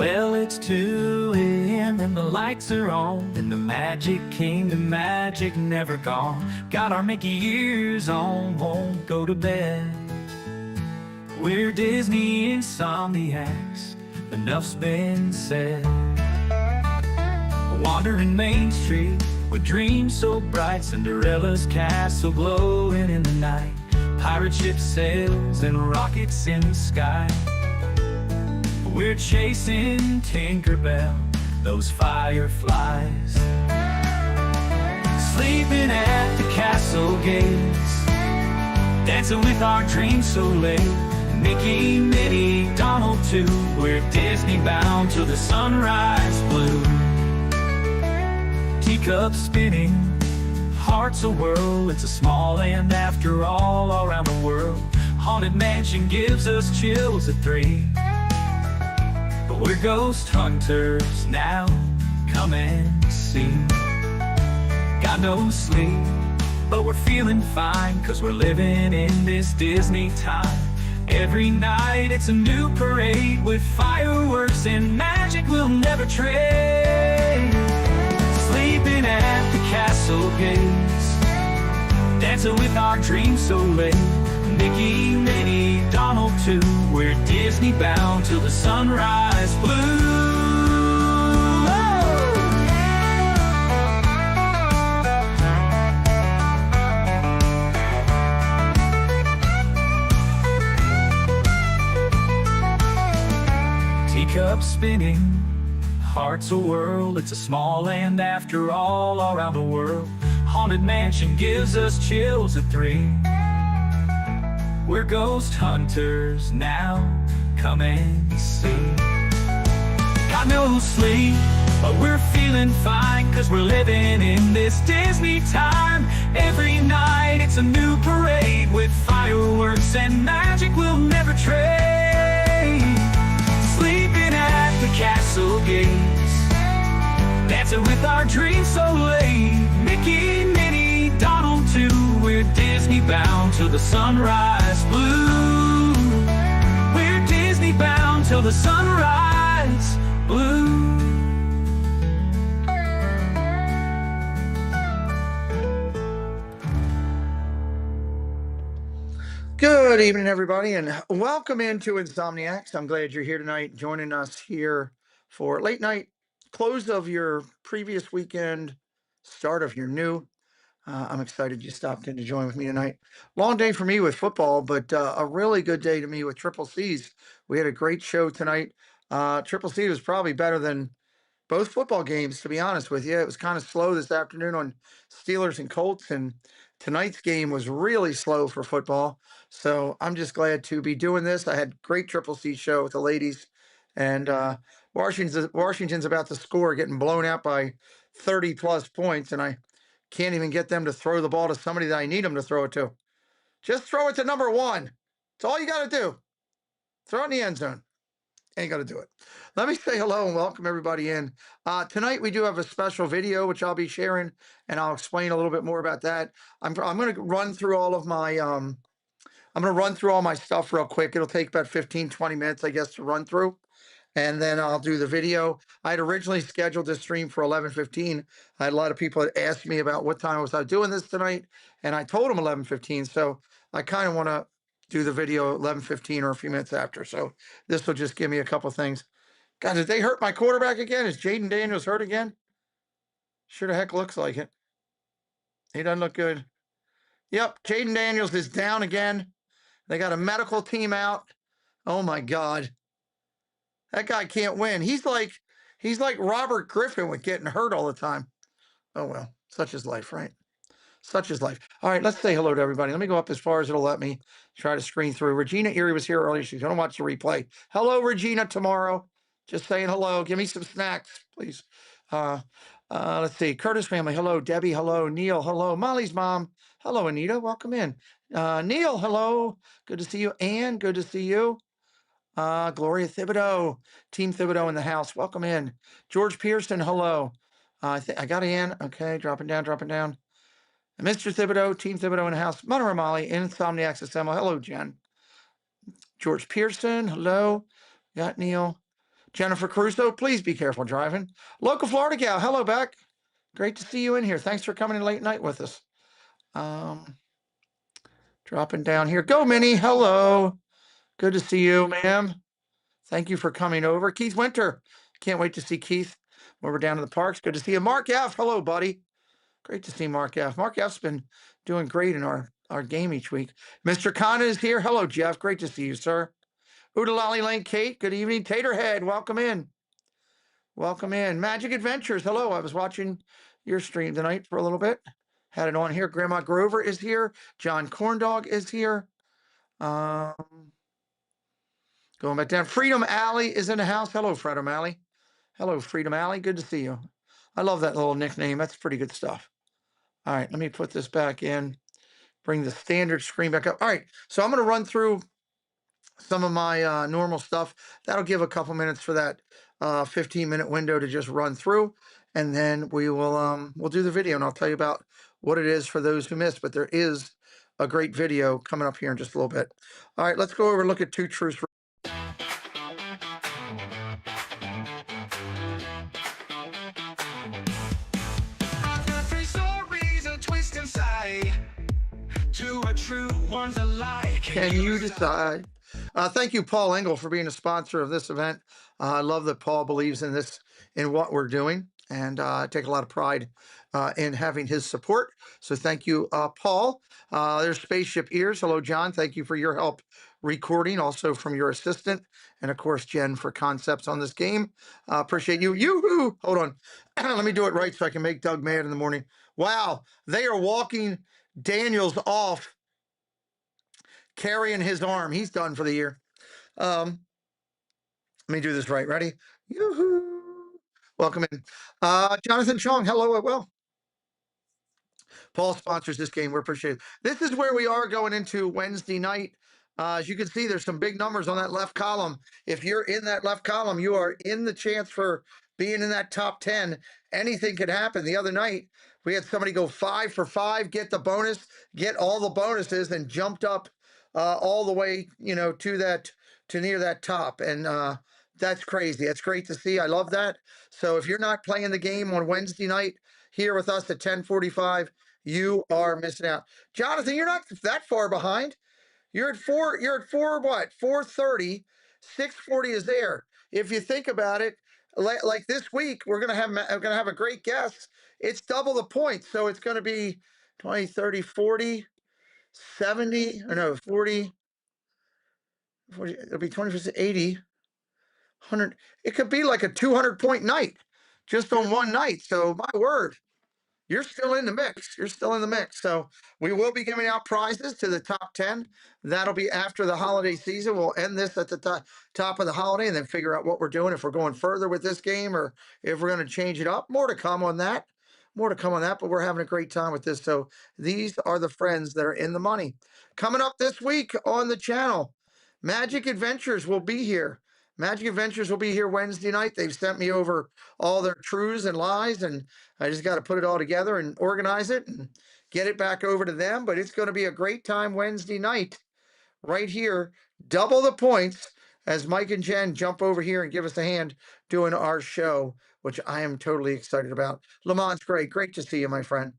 Well, it's 2 a.m. and the lights are on, and the magic kingdom magic never gone. Got our Mickey ears on, won't go to bed. We're Disney Insomniacs, enough's been said. Wandering Main Street with dreams so bright, Cinderella's castle glowing in the night, pirate ship sails and rockets in the sky. We're chasing Tinkerbell, those fireflies, sleeping at the castle gates, dancing with our dreams so late. Mickey, Minnie, Donald too, we're Disney bound till the sunrise blue. Teacups spinning, hearts a-whirl, it's a small land after all around the world. Haunted mansion gives us chills at 3. But we're ghost hunters now, come and see. Got no sleep, but we're feeling fine, 'cause we're living in this Disney time. Every night it's a new parade with fireworks and magic we'll never trade. Sleeping at the castle gates, dancing with our dreams so late. Mickey, Minnie, Donald too, we're Disney bound till the sunrise blue. Teacups spinning, hearts a-whirl, it's a small land after all around the world. Haunted mansion gives us chills at 3. We're ghost hunters now, come and see. Got no sleep, but we're feeling fine, 'cause we're living in this Disney time. Every night it's a new parade with fireworks and magic we'll never trade. Sleeping at the castle gates, dancing with our dreams so late. Mickey, Minnie, Donald too, we're Disney bound till the sunrise blue. We're Disney bound till the sunrise blue. Good evening, everybody, and welcome into Insomniacs. I'm glad you're here tonight, joining us here for late night close of your previous weekend, start of your new. I'm excited you stopped in to join with me tonight. Long day for me with football, but a really good day to me with Triple C's. We had a great show tonight. Triple C was probably better than both football games, to be honest with you. It was kind of slow this afternoon on Steelers and Colts, and tonight's game was really slow for football. So I'm just glad to be doing this. I had great Triple C show with the ladies, and Washington's about to score, getting blown out by 30 plus points, and I can't even get them to throw the ball to somebody that I need them to throw it to. Just throw it to number 1. That's all you got to do. Throw it in the end zone. Ain't got to do it. Let me say hello and welcome everybody in. Tonight we do have a special video which I'll be sharing, and I'll explain a little bit more about that. I'm going to run through all of my I'm going to run through all my stuff real quick. It'll take about 15-20 minutes, I guess, to run through, and then I'll do the video. I had originally scheduled this stream for 11:15. I had a lot of people that asked me about what time was I doing this tonight, and I told them 11:15. So I kind of want to do the video 11:15 or a few minutes after. So this will just give me a couple things. God, did they hurt my quarterback again? Is Jaden Daniels hurt again? Sure the heck looks like it. He doesn't look good. Yep, Jaden Daniels is down again. They got a medical team out. Oh my God. That guy can't win. He's like Robert Griffin with getting hurt all the time. Oh well, such is life, right? Such is life. All right, let's say hello to everybody. Let me go up as far as it'll let me. Try to screen through. Regina Erie was here earlier. She's going to watch the replay. Hello, Regina, tomorrow. Just saying hello. Give me some snacks, please. Let's see. Curtis family, hello. Debbie, hello. Neil, hello. Molly's mom. Hello, Anita. Welcome in. Neil, hello. Good to see you. Ann, good to see you. Gloria Thibodeau, Team Thibodeau in the house. Welcome in. George Pearson, hello. I got Ann. Okay, dropping down. Mr. Thibodeau, Team Thibodeau in the house. Mother and Molly, Insomniacs Assemble. Hello, Jen. George Pearson, hello. Got Neil. Jennifer Crusoe, please be careful driving. Local Florida gal, hello back. Great to see you in here. Thanks for coming in late night with us. Um, Dropping down here. Go, Minnie. Hello. Good to see you, ma'am. Thank you for coming over. Keith Winter. Can't wait to see Keith when we're down in the parks. Good to see you. Mark F. Hello, buddy. Great to see Mark F. Mark F's been doing great in our game each week. Mr. Khan is here. Hello, Jeff. Great to see you, sir. Oodalali Lane Kate. Good evening. Taterhead. Welcome in. Welcome in. Magic Adventures. Hello. I was watching your stream tonight for a little bit. Had it on here. Grandma Grover is here. John Corndog is here. Going back down. Freedom Alley is in the house. Hello, Freedom Alley. Hello, Freedom Alley. Good to see you. I love that little nickname. That's pretty good stuff. All right, let me put this back in. Bring the standard screen back up. All right, so I'm going to run through some of my normal stuff. That'll give a couple minutes for that 15-minute window to just run through, and then we'll do the video, and I'll tell you about what it is for those who missed. But there is a great video coming up here in just a little bit. All right, let's go over and look at two truths. Can you decide? Thank you, Paul Engel, for being a sponsor of this event. I love that Paul believes in this, in what we're doing, and I take a lot of pride in having his support. So thank you, Paul. There's Spaceship Ears. Hello, John. Thank you for your help recording, also from your assistant, and of course, Jen, for concepts on this game. Appreciate you. Yoo-hoo! Hold on. Let me do it right so I can make Doug mad in the morning. Wow, they are walking Daniels off, carrying his arm. He's done for the year. Let me do this right. Ready? Yoo-hoo. Welcome in. Jonathan Chong, hello. Well, Paul sponsors this game. We appreciate it. This is where we are going into Wednesday night. As you can see, there's some big numbers on that left column. If you're in that left column, you are in the chance for being in that top 10. Anything could happen. The other night, we had somebody go 5 for 5, get the bonus, get all the bonuses, and jumped up all the way, to near that top. And that's crazy. That's great to see. I love that. So if you're not playing the game on Wednesday night here with us at 10:45, you are missing out. Jonathan, you're not that far behind. You're at what? 4:30. 6:40 is there. If you think about it, like this week, we're gonna have a great guest. It's double the points, so it's gonna be 20, 30, 40, 70, or no, 40, 40, it'll be 20, 80, 100. It could be like a 200-point night just on one night. So my word. You're still in the mix. You're still in the mix. So we will be giving out prizes to the top 10. That'll be after the holiday season. We'll end this at the top of the holiday and then figure out what we're doing, if we're going further with this game or if we're going to change it up. More to come on that. More to come on that, but we're having a great time with this. So these are the friends that are in the money. Coming up this week on the channel, Magic Adventures will be here. Magic Adventures will be here Wednesday night. They've sent me over all their truths and lies, and I just got to put it all together and organize it and get it back over to them. But it's going to be a great time Wednesday night right here. Double the points as Mike and Jen jump over here and give us a hand doing our show, which I am totally excited about. Lamont's great. Great to see you, my friend.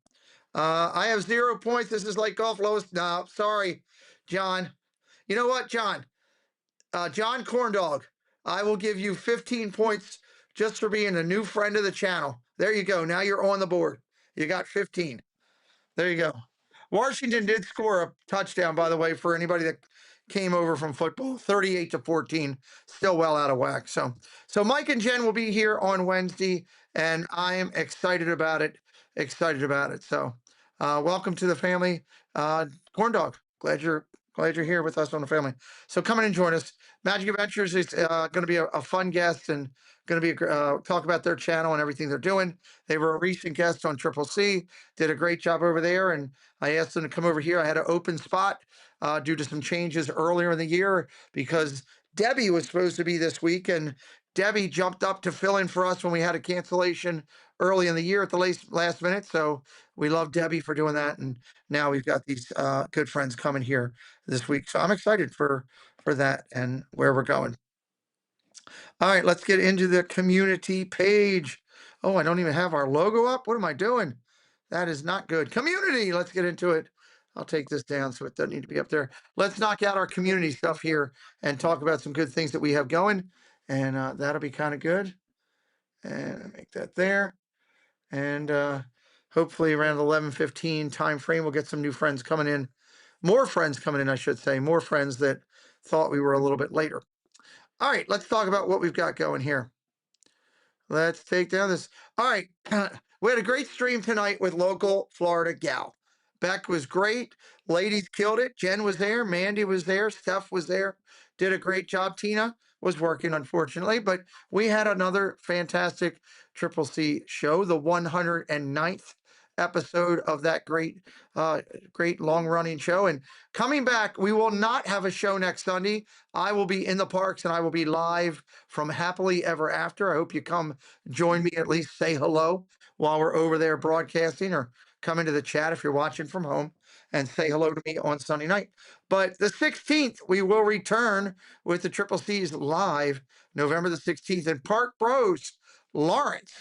I have 0 points. This is like golf lowest. No, sorry, John. You know what, John? John Corndog, I will give you 15 points just for being a new friend of the channel. There you go. Now you're on the board. You got 15. There you go. Washington did score a touchdown, by the way, for anybody that came over from football, 38-14, still well out of whack. So Mike and Jen will be here on Wednesday, and I am excited about it. Excited about it. So welcome to the family. Corndog, glad you're here with us on the family. So come in and join us. Magic Adventures is going to be a fun guest and going to be talk about their channel and everything they're doing. They were a recent guest on Triple C, did a great job over there, and I asked them to come over here. I had an open spot due to some changes earlier in the year because Debbie was supposed to be this week, and Debbie jumped up to fill in for us when we had a cancellation early in the year at the last minute. So we love Debbie for doing that, and now we've got these good friends coming here this week. So I'm excited for that and where we're going. All right, let's get into the community page. Oh, I don't even have our logo up. What am I doing? That is not good. Community, let's get into it. I'll take this down so it doesn't need to be up there. Let's knock out our community stuff here and talk about some good things that we have going. And that'll be kind of good. And make that there. And hopefully around 11:15 time frame, we'll get some new friends coming in. More friends coming in, I should say. More friends that thought we were a little bit later. All right, let's talk about what we've got going here. Let's take down this. All right. We had a great stream tonight with local Florida gal. Beck was great. Ladies killed it. Jen was there. Mandy was there. Steph was there. Did a great job. Tina was working, unfortunately, but we had another fantastic Triple C show, the 109th episode of that great long running show. And coming back, we will not have a show next Sunday. I will be in the parks and I will be live from Happily Ever After. I hope you come join me, at least say hello while we're over there broadcasting, or come into the chat if you're watching from home and say hello to me on Sunday night. But the 16th, we will return with the Triple C's live November the 16th in Park Bros, Lawrence.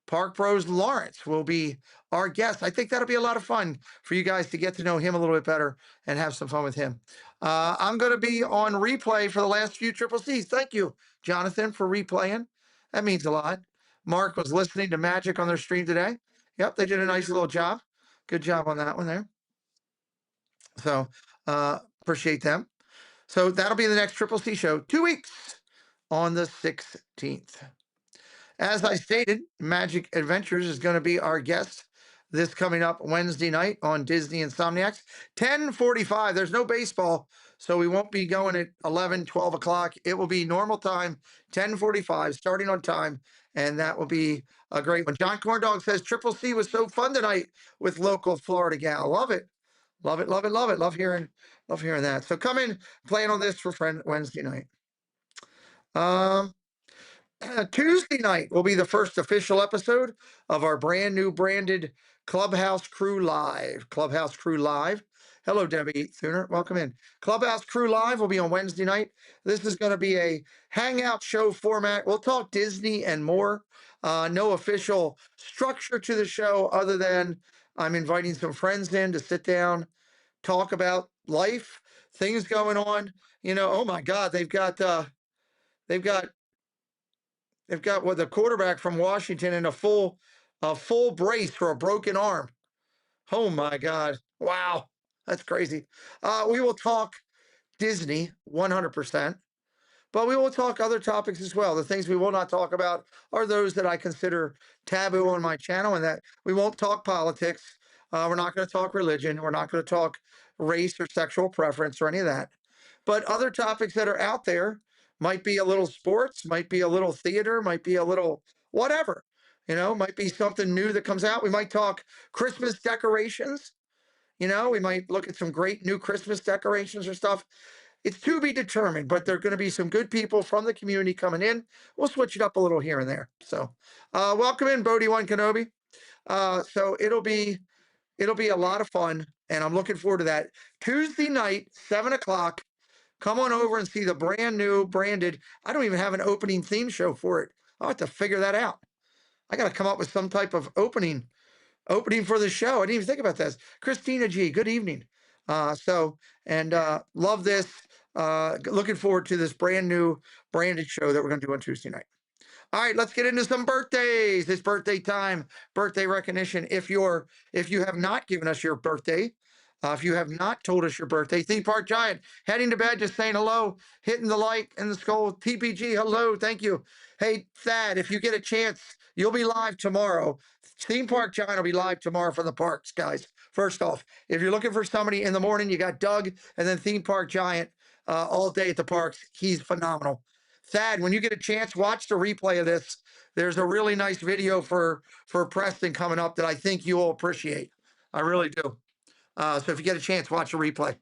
Park Bros Lawrence will be our guest. I think that'll be a lot of fun for you guys to get to know him a little bit better and have some fun with him. I'm going to be on replay for the last few Triple C's. Thank you, Jonathan, for replaying. That means a lot. Mark was listening to Magic on their stream today. Yep, they did a nice little job. Good job on that one there. So appreciate them. So that'll be the next Triple C show, 2 weeks on the 16th. As I stated, Magic Adventures is going to be our guest this coming up Wednesday night on Disney Insomniacs, 10:45. There's no baseball, so we won't be going at 11, 12 o'clock. It will be normal time, 10:45, starting on time, and that will be a great one. John Corndog says Triple C was so fun tonight with local Florida gal. Love it. Love it, love it, love it. Love hearing that. So come in, plan on this for Wednesday night. Tuesday night will be the first official episode of our brand new branded Clubhouse Crew Live. Clubhouse Crew Live. Hello, Debbie Thuner. Welcome in. Clubhouse Crew Live will be on Wednesday night. This is going to be a hangout show format. We'll talk Disney and more. No official structure to the show other than I'm inviting some friends in to sit down, talk about life, things going on. You know, oh my God, they've got they've got what, the quarterback from Washington in a full brace for a broken arm. Oh my God. Wow. That's crazy. We will talk Disney 100%, but we will talk other topics as well. The things we will not talk about are those that I consider taboo on my channel, and that we won't talk politics. We're not going to talk religion. We're not going to talk race or sexual preference or any of that. But other topics that are out there might be a little sports, might be a little theater, might be a little whatever, might be something new that comes out. We might talk Christmas decorations. We might look at some great new Christmas decorations or stuff. It's to be determined, but there are going to be some good people from the community coming in. We'll switch it up a little here and there. So welcome in, Bodie One Kenobi. So it'll be a lot of fun, and I'm looking forward to that. Tuesday night, 7 o'clock. Come on over and see the brand new branded. I don't even have an opening theme show for it. I'll have to figure that out. I got to come up with some type of opening for the show. I didn't even think about this. Christina G, good evening. Love this. Looking forward to this brand new branded show that we're going to do on Tuesday night. All right, let's get into some birthdays. It's birthday time, birthday recognition. If you have not given us your birthday, if you have not told us your birthday, Theme Park Giant, heading to bed, just saying hello, hitting the like and the skull. TPG, hello, thank you. Hey, Thad, if you get a chance, you'll be live tomorrow. Theme Park Giant will be live tomorrow from the parks, guys. First off, if you're looking for somebody in the morning, you got Doug and then Theme Park Giant all day at the parks. He's phenomenal. Thad, when you get a chance, watch the replay of this. There's a really nice video for Preston coming up that I think you will appreciate. I really do. So if you get a chance, watch a replay.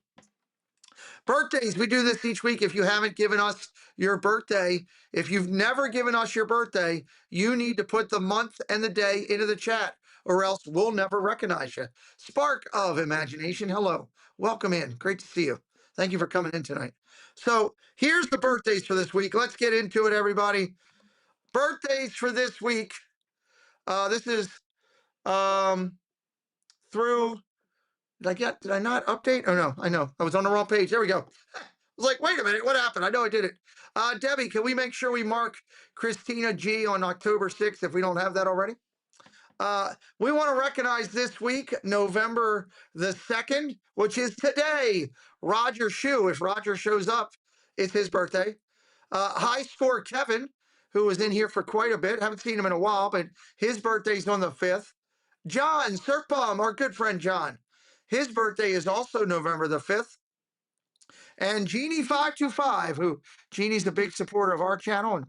Birthdays, we do this each week. If you haven't given us your birthday, if you've never given us your birthday, you need to put the month and the day into the chat, or else we'll never recognize you. Spark of Imagination, hello. Welcome in. Great to see you. Thank you for coming in tonight. So here's the birthdays for this week. Let's get into it, everybody. Birthdays for this week. This is um, through. Did I not update? Oh no, I know. I was on the wrong page. There we go. I was like, wait a minute, what happened? I know I did it. Debbie, can we make sure we mark Christina G on October 6th if we don't have that already? We want to recognize this week, November the 2nd, which is today, Roger Shue. If Roger shows up, it's his birthday. High score Kevin, who was in here for quite a bit. Haven't seen him in a while, but his birthday's on the 5th. John Serpom, our good friend John. His birthday is also November the 5th. And Jeannie525, who Jeannie's a big supporter of our channel and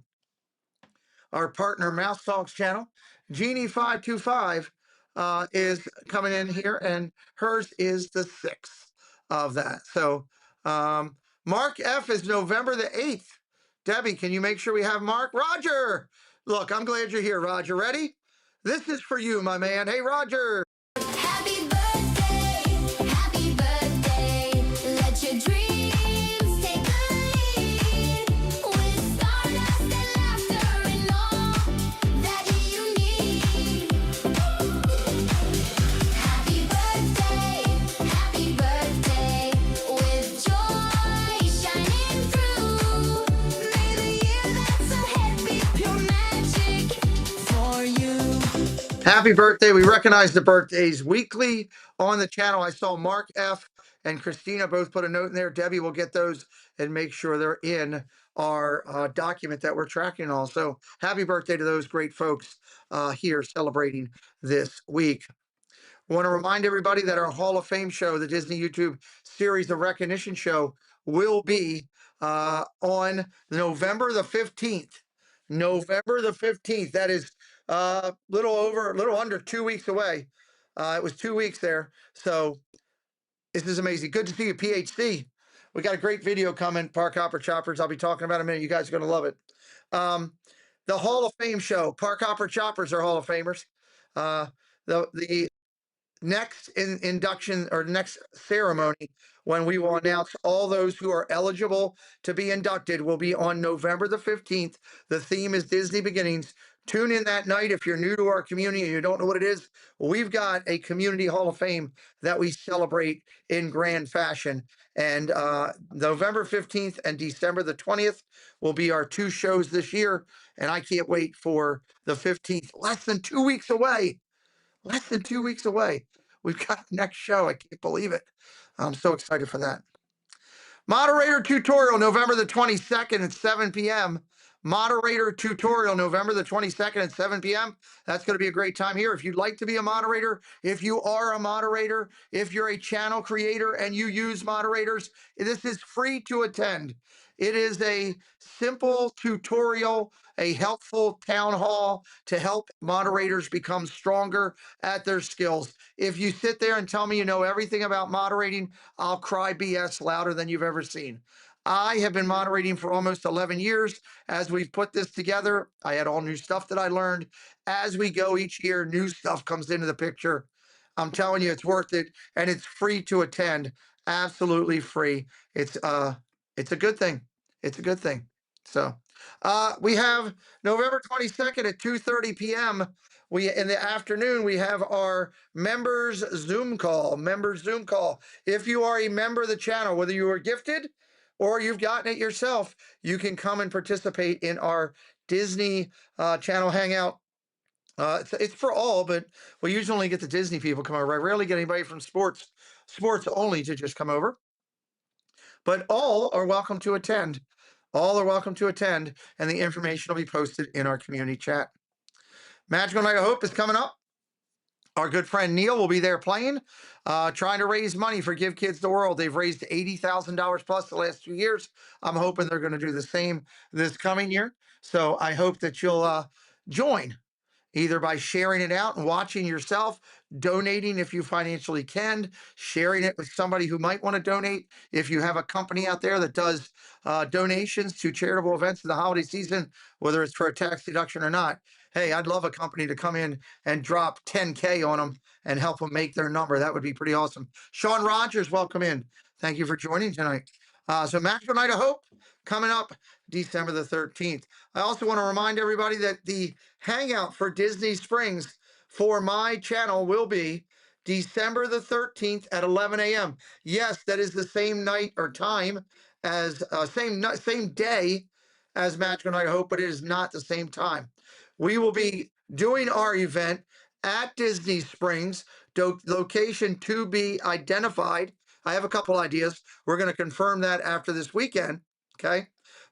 our partner Mouse Talks channel. Jeannie525 is coming in here, and hers is the 6th of that. So Mark F is November the 8th. Debbie, can you make sure we have Mark? Roger! Look, I'm glad you're here, Roger. Ready? This is for you, my man. Hey, Roger. Happy birthday, let your dreams take the lead. With stardust and laughter and all that you need. Happy birthday, with joy shining through. May the year that's ahead be pure magic for you. Happy birthday. We recognize the birthdays weekly on the channel. I saw Mark F. and Christina both put a note in there. Debbie will get those and make sure they're in our document that we're tracking all. So happy birthday to those great folks here celebrating this week. I want to remind everybody that our Hall of Fame show, the Disney YouTube Series of Recognition show, will be on November the 15th. November the 15th. That is a little under 2 weeks away. It was 2 weeks there. So this is amazing. Good to see you, PhD. We got a great video coming, Park Hopper Choppers. I'll be talking about in a minute. You guys are going to love it. The Hall of Fame show, Park Hopper Choppers are Hall of Famers. The next induction or next ceremony, when we will announce all those who are eligible to be inducted, will be on November the 15th. The theme is Disney Beginnings. Tune in that night. If you're new to our community and you don't know what it is, we've got a community Hall of Fame that we celebrate in grand fashion. And November 15th and December the 20th will be our two shows this year. And I can't wait for the 15th, less than 2 weeks away. Less than 2 weeks away. We've got the next show. I can't believe it. I'm so excited for that. Moderator tutorial, November the 22nd at 7 p.m. Moderator tutorial, November the 22nd at 7 p.m. That's going to be a great time here. If you'd like to be a moderator, if you are a moderator, if you're a channel creator and you use moderators, this is free to attend. It is a simple tutorial, a helpful town hall to help moderators become stronger at their skills. If you sit there and tell me you know everything about moderating, I'll cry BS louder than you've ever seen. I have been moderating for almost 11 years. As we've put this together, I had all new stuff that I learned. As we go each year, new stuff comes into the picture. I'm telling you, it's worth it, and it's free to attend. Absolutely free. It's a good thing. It's a good thing. So we have November 22nd at 2:30 p.m. In the afternoon, we have our members Zoom call. Members Zoom call. If you are a member of the channel, whether you are gifted or you've gotten it yourself, you can come and participate in our Disney channel hangout. It's for all, but we usually only get the Disney people come over. I rarely get anybody from sports only to just come over. But all are welcome to attend. All are welcome to attend, and the information will be posted in our community chat. Magical Night of Hope is coming up. Our good friend Neil will be there playing, trying to raise money for Give Kids the World. They've raised $80,000 plus the last 2 years. I'm hoping they're going to do the same this coming year. So I hope that you'll join, either by sharing it out and watching yourself, donating if you financially can, sharing it with somebody who might want to donate. If you have a company out there that does donations to charitable events in the holiday season, whether it's for a tax deduction or not, hey, I'd love a company to come in and drop 10K on them and help them make their number. That would be pretty awesome. Sean Rogers, welcome in. Thank you for joining tonight. So Magical Night of Hope coming up December the 13th. I also want to remind everybody that the hangout for Disney Springs for my channel will be December the 13th at 11 a.m. Yes, that is the same night or time as same day as Magical Night of Hope, but it is not the same time. We will be doing our event at Disney Springs, location to be identified. I have a couple ideas. We're going to confirm that after this weekend. Okay.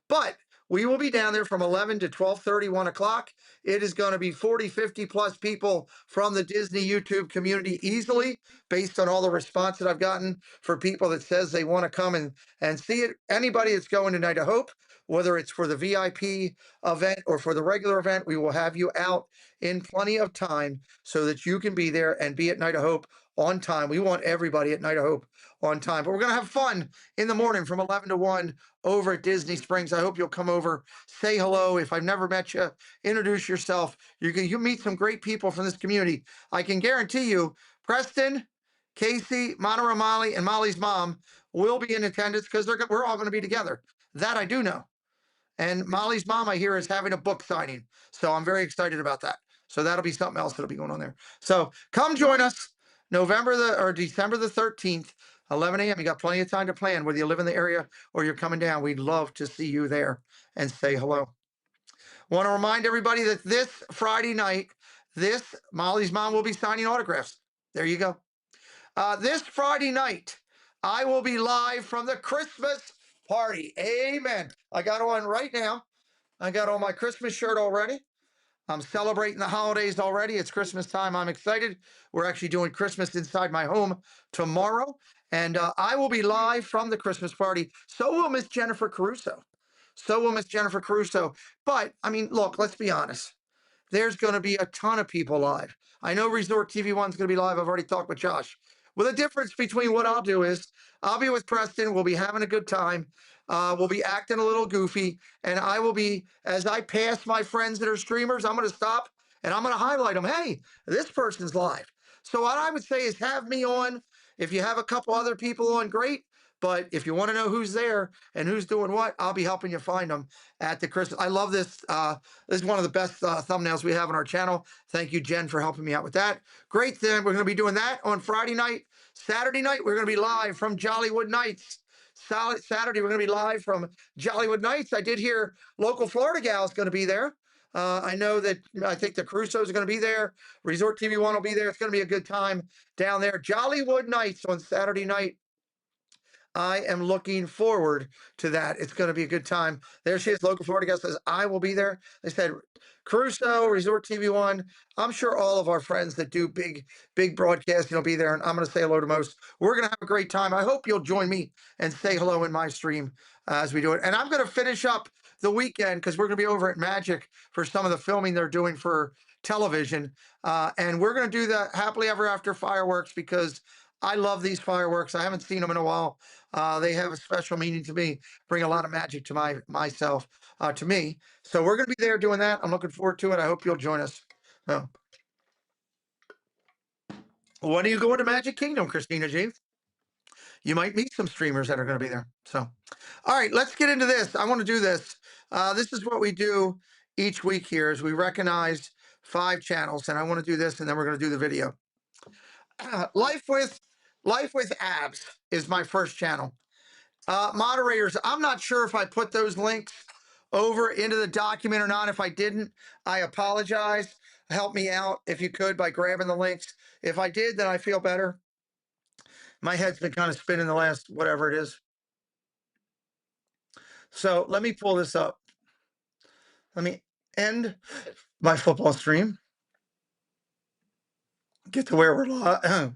But we will be down there from 11 to 12:30, 1 o'clock. It is going to be 40, 50 plus people from the Disney YouTube community easily, based on all the response that I've gotten for people that says they want to come and see it. Anybody that's going to Night of Hope, whether it's for the VIP event or for the regular event, we will have you out in plenty of time so that you can be there and be at Night of Hope on time. We want everybody at Night of Hope on time, but we're going to have fun in the morning from 11 to 1 over at Disney Springs. I hope you'll come over, say hello. If I've never met you, introduce yourself. You meet some great people from this community. I can guarantee you, Preston, Casey, Monterey Molly, and Molly's mom will be in attendance because we're all going to be together. That I do know. And Molly's mom, I hear, is having a book signing. So I'm very excited about that. So that'll be something else that'll be going on there. So come join us December the 13th, 11 a.m. You got plenty of time to plan, whether you live in the area or you're coming down. We'd love to see you there and say hello. Want to remind everybody that this Friday night, Molly's mom will be signing autographs. There you go. This Friday night, I will be live from the Christmas party. Amen. I got on right now. I got on my Christmas shirt already. I'm celebrating the holidays already. It's Christmas time. I'm excited. We're actually doing Christmas inside my home tomorrow. And I will be live from the Christmas party. So will Miss Jennifer Caruso. But, I mean, look, let's be honest. There's going to be a ton of people live. I know Resort TV One's going to be live. I've already talked with Josh. Well, the difference between what I'll do is I'll be with Preston. We'll be having a good time. We'll be acting a little goofy. And I will be, as I pass my friends that are streamers, I'm going to stop and I'm going to highlight them. Hey, this person's live. So what I would say is have me on. If you have a couple other people on, great. But if you want to know who's there and who's doing what, I'll be helping you find them at the Christmas. I love this. This is one of the best thumbnails we have on our channel. Thank you, Jen, for helping me out with that. Great thing. We're going to be doing that on Friday night. Saturday night, we're going to be live from Jollywood Nights. Saturday, we're going to be live from Jollywood Nights. I did hear local Florida gal is going to be there. I know that I think the Crusoes are going to be there. Resort TV One will be there. It's going to be a good time down there. Jollywood Nights on Saturday night. I am looking forward to that. It's going to be a good time. There she is. Local Florida guest says, I will be there. They said, Caruso, Resort TV One. I'm sure all of our friends that do big broadcasting will be there. And I'm going to say hello to most. We're going to have a great time. I hope you'll join me and say hello in my stream as we do it. And I'm going to finish up the weekend because we're going to be over at Magic for some of the filming they're doing for television. And we're going to do the Happily Ever After fireworks because I love these fireworks. I haven't seen them in a while. They have a special meaning to me, bring a lot of magic to myself, to me. So we're going to be there doing that. I'm looking forward to it. I hope you'll join us. Oh. When are you going to Magic Kingdom, Christina G? You might meet some streamers that are going to be there. So, all right, let's get into this. I want to do this. This is what we do each week here is we recognize 5 channels, and I want to do this, and then we're going to do the video. Life with Abs is my first channel. Moderators, I'm not sure if I put those links over into the document or not. If I didn't, I apologize. Help me out if you could by grabbing the links. If I did, then I feel better. My head's been kind of spinning the last whatever it is. So let me pull this up. Let me end my football stream. Get to where we're live.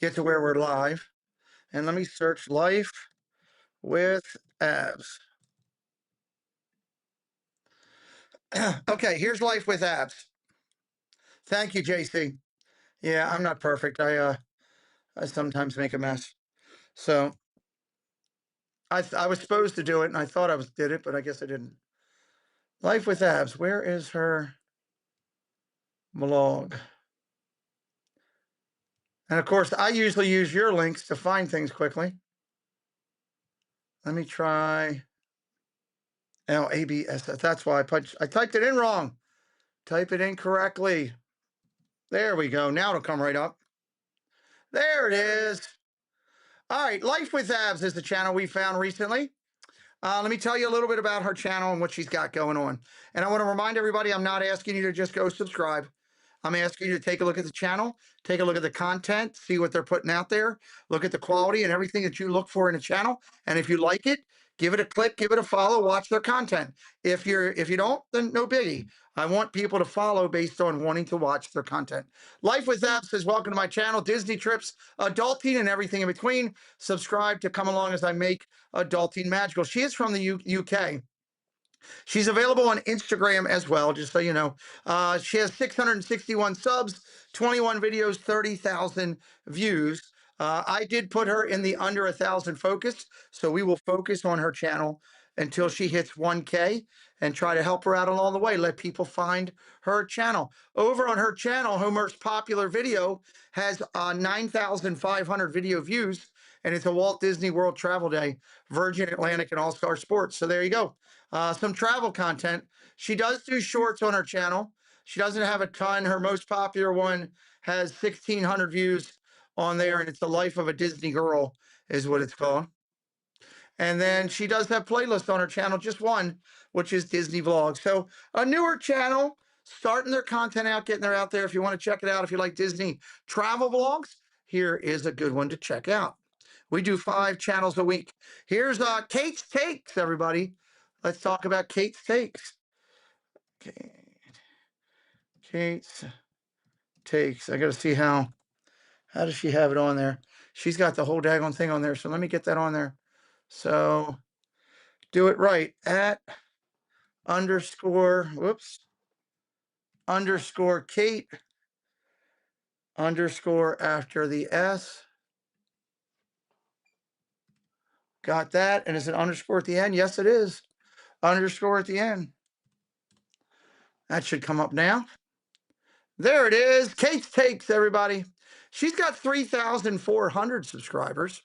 Get to where we're live. And let me search Life with Abs. Okay, here's Life with Abs. Thank you, JC. Yeah, I'm not perfect. I sometimes make a mess. So I was supposed to do it, and I thought I did it, but I guess I didn't. Life with Abs. Where is her blog? And of course, I usually use your links to find things quickly. Let me try LABSS. That's why I typed it in wrong. Type it in correctly. There we go. Now it'll come right up. There it is. All right. Life with Abs is the channel we found recently. Let me tell you a little bit about her channel and what she's got going on. And I want to remind everybody, I'm not asking you to just go subscribe. I'm asking you to take a look at the channel, take a look at the content, see what they're putting out there, look at the quality and everything that you look for in a channel. And if you like it, give it a click, give it a follow, watch their content. If you don't, then no biggie. I want people to follow based on wanting to watch their content. Life with Zap says, welcome to my channel, Disney trips, adulting, and everything in between. Subscribe to come along as I make adulting magical. She is from the UK. She's available on Instagram as well, just so you know. She has 661 subs, 21 videos, 30,000 views. I did put her in the under 1,000 focus, so we will focus on her channel until she hits 1K and try to help her out along the way. Let people find her channel. Over on her channel, her most popular video has 9,500 video views, and it's a Walt Disney World Travel Day, Virgin Atlantic, and All-Star Sports. So there you go. Some travel content. She does do shorts on her channel. She doesn't have a ton. Her most popular one has 1,600 views on there, and it's The Life of a Disney Girl is what it's called. And then she does have playlists on her channel, just one, which is Disney Vlogs. So a newer channel, starting their content out, getting there out there. If you want to check it out, if you like Disney travel vlogs, here is a good one to check out. We do 5 channels a week. Here's Kate's Takes, everybody. Let's talk about Kate's Takes. Okay. Kate's Takes. I got to see how does she have it on there? She's got the whole daggone thing on there. So let me get that on there. So do it right at underscore Kate underscore after the S. Got that? And is it underscore at the end? Yes, it is. Underscore at the end. That should come up now. There it is. Kate's Takes, everybody. She's got 3,400 subscribers.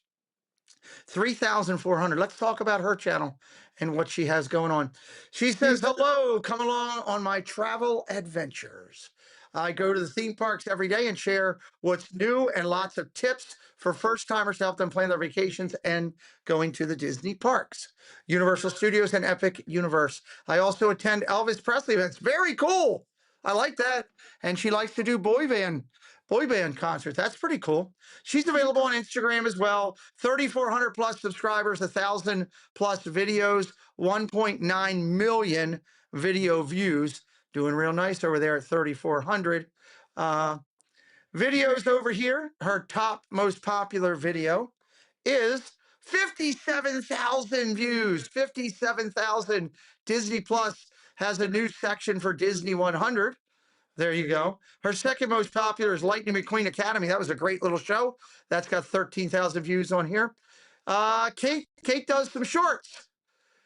3,400. Let's talk about her channel and what she has going on. She says, hello, come along on my travel adventures. I go to the theme parks every day and share what's new and lots of tips for first timers to help them plan their vacations and going to the Disney parks, Universal Studios, and Epic Universe. I also attend Elvis Presley events. Very cool. I like that. And she likes to do boy band concerts. That's pretty cool. She's available on Instagram as well. 3,400 plus subscribers, 1,000 plus videos, 1.9 million video views. Doing real nice over there at 3,400. Videos over here. Her top most popular video is 57,000 views. 57,000. Disney Plus has a new section for Disney 100. There you go. Her second most popular is Lightning McQueen Academy. That was a great little show. That's got 13,000 views on here. Kate does some shorts.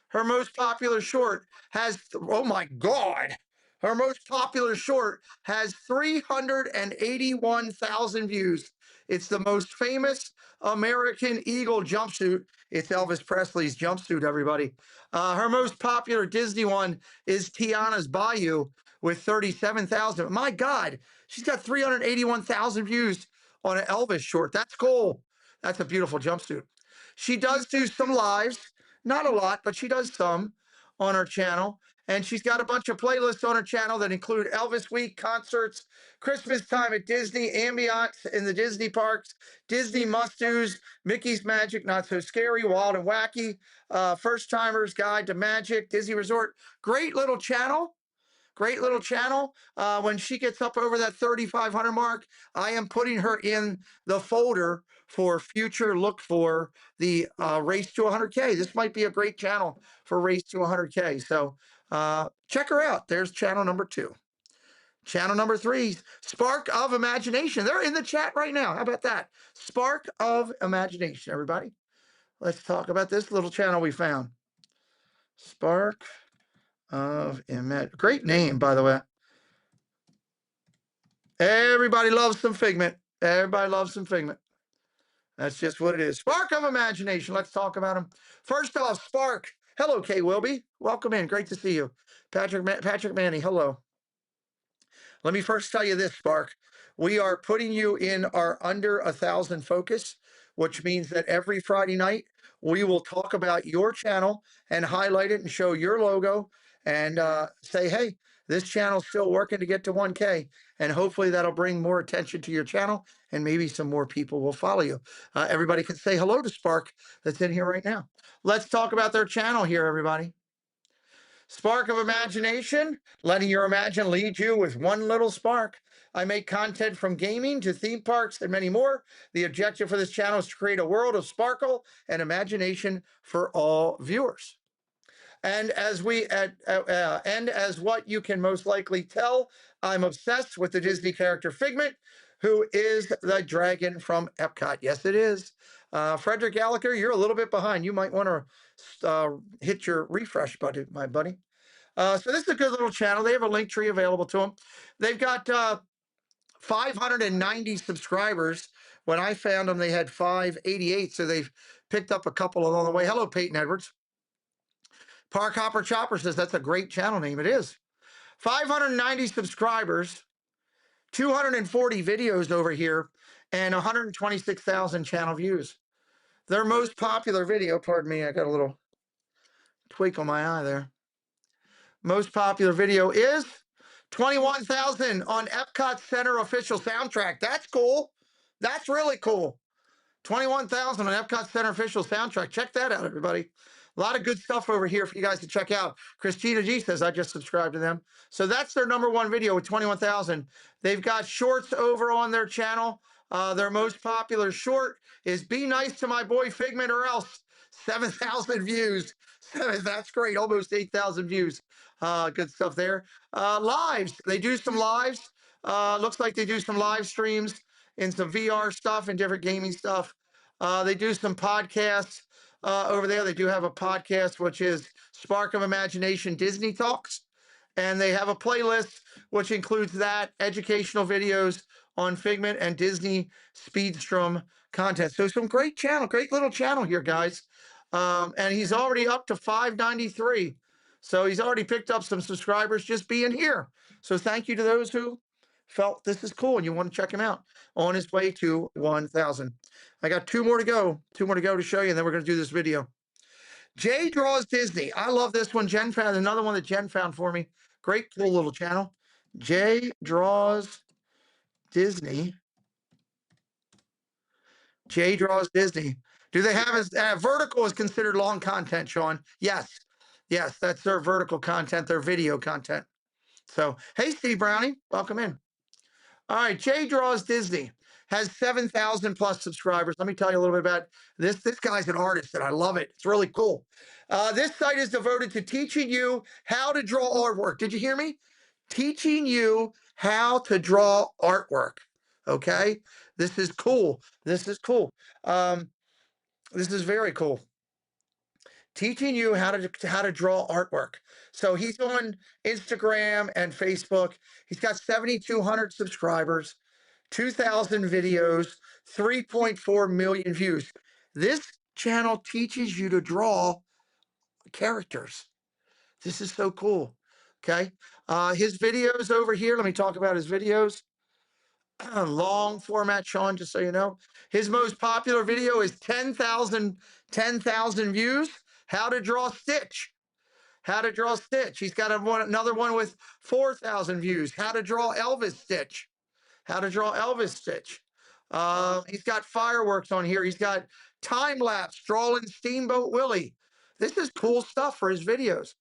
Her most popular short has, oh my God. Her most popular short has 381,000 views. It's the most famous American Eagle jumpsuit. It's Elvis Presley's jumpsuit, everybody. Her most popular Disney one is Tiana's Bayou with 37,000. My God, she's got 381,000 views on an Elvis short. That's cool. That's a beautiful jumpsuit. She does do some lives, not a lot, but she does some on her channel. And she's got a bunch of playlists on her channel that include Elvis Week, concerts, Christmas time at Disney, ambiance in the Disney parks, Disney must-dos, Mickey's Magic, Not So Scary, Wild and Wacky, First Timers Guide to Magic, Disney Resort. Great little channel. Great little channel. When she gets up over that 3,500 mark, I am putting her in the folder for future look for the Race to 100K. This might be a great channel for Race to 100K. So check her out. There's channel number 2. Channel number 3, Spark of Imagination. They're in the chat right now. How about that? Spark of Imagination, everybody. Let's talk about this little channel we found. Spark of Imagination. Great name, by the way. Everybody loves some Figment. Everybody loves some Figment. That's just what it is. Spark of imagination. Let's talk about him. First off, Spark. Hello, Kay Wilby. Welcome in. Great to see you. Patrick Manny. Hello. Let me first tell you this, Spark. We are putting you in our under 1,000 focus, which means that every Friday night we will talk about your channel and highlight it and show your logo and say, hey, this channel's still working to get to 1K. And hopefully that'll bring more attention to your channel and maybe some more people will follow you. Everybody can say hello to Spark that's in here right now. Let's talk about their channel here, everybody. Spark of imagination, letting your imagine lead you with one little spark. I make content from gaming to theme parks and many more. The objective for this channel is to create a world of sparkle and imagination for all viewers. And as what you can most likely tell, I'm obsessed with the Disney character Figment, who is the dragon from Epcot. Yes, it is. Frederick Gallagher, you're a little bit behind. You might want to hit your refresh button, my buddy. So this is a good little channel. They have a link tree available to them. They've got 590 subscribers. When I found them, they had 588. So they've picked up a couple along the way. Hello, Peyton Edwards. Park Hopper Chopper says that's a great channel name. It is. 590 subscribers, 240 videos over here, and 126,000 channel views. Their most popular video, pardon me, I got a little tweak on my eye there. Most popular video is 21,000 on Epcot Center official soundtrack. That's cool. That's really cool. 21,000 on Epcot Center official soundtrack. Check that out, everybody. A lot of good stuff over here for you guys to check out. Christina G says, I just subscribed to them. So that's their #1 video with 21,000. They've got shorts over on their channel. Their most popular short is Be Nice to My Boy Figment or Else. 7,000 views. That's great. Almost 8,000 views. Good stuff there. Lives. They do some lives. Looks like they do some live streams and some VR stuff and different gaming stuff. They do some podcasts over there. They do have a podcast, which is Spark of Imagination Disney Talks. And they have a playlist, which includes that, educational videos on Figment and Disney Speedstrom content. So some great channel, great little channel here, guys. And he's already up to 593. So he's already picked up some subscribers just being here. So thank you to those who felt this is cool and you want to check him out on his way to 1,000. I got two more to go to show you, and then we're going to do this video. Jay Draws Disney. I love this one. Jen found another one that Jen found for me. Great, cool little channel. Jay Draws Disney. Jay Draws Disney. Do they have vertical is considered long content, Sean? Yes. Yes, that's their vertical content, their video content. So, hey, Steve Browning, welcome in. All right, Jay Draws Disney has 7,000 plus subscribers. Let me tell you a little bit about this. This guy's an artist, and I love it. It's really cool. This site is devoted to teaching you how to draw artwork. Did you hear me? Teaching you how to draw artwork. Okay, this is cool. This is cool. This is very cool. Teaching you how to draw artwork. So he's on Instagram and Facebook. He's got 7,200 subscribers, 2,000 videos, 3.4 million views. This channel teaches you to draw characters. This is so cool. Okay. His videos over here. Let me talk about his videos. Long format, Sean, just so you know. His most popular video is 10,000 views. How to draw Stitch. How to draw Stitch. He's got another one with 4,000 views. How to draw Elvis Stitch. How to draw Elvis Stitch. He's got fireworks on here. He's got time lapse drawing Steamboat Willie. This is cool stuff for his videos.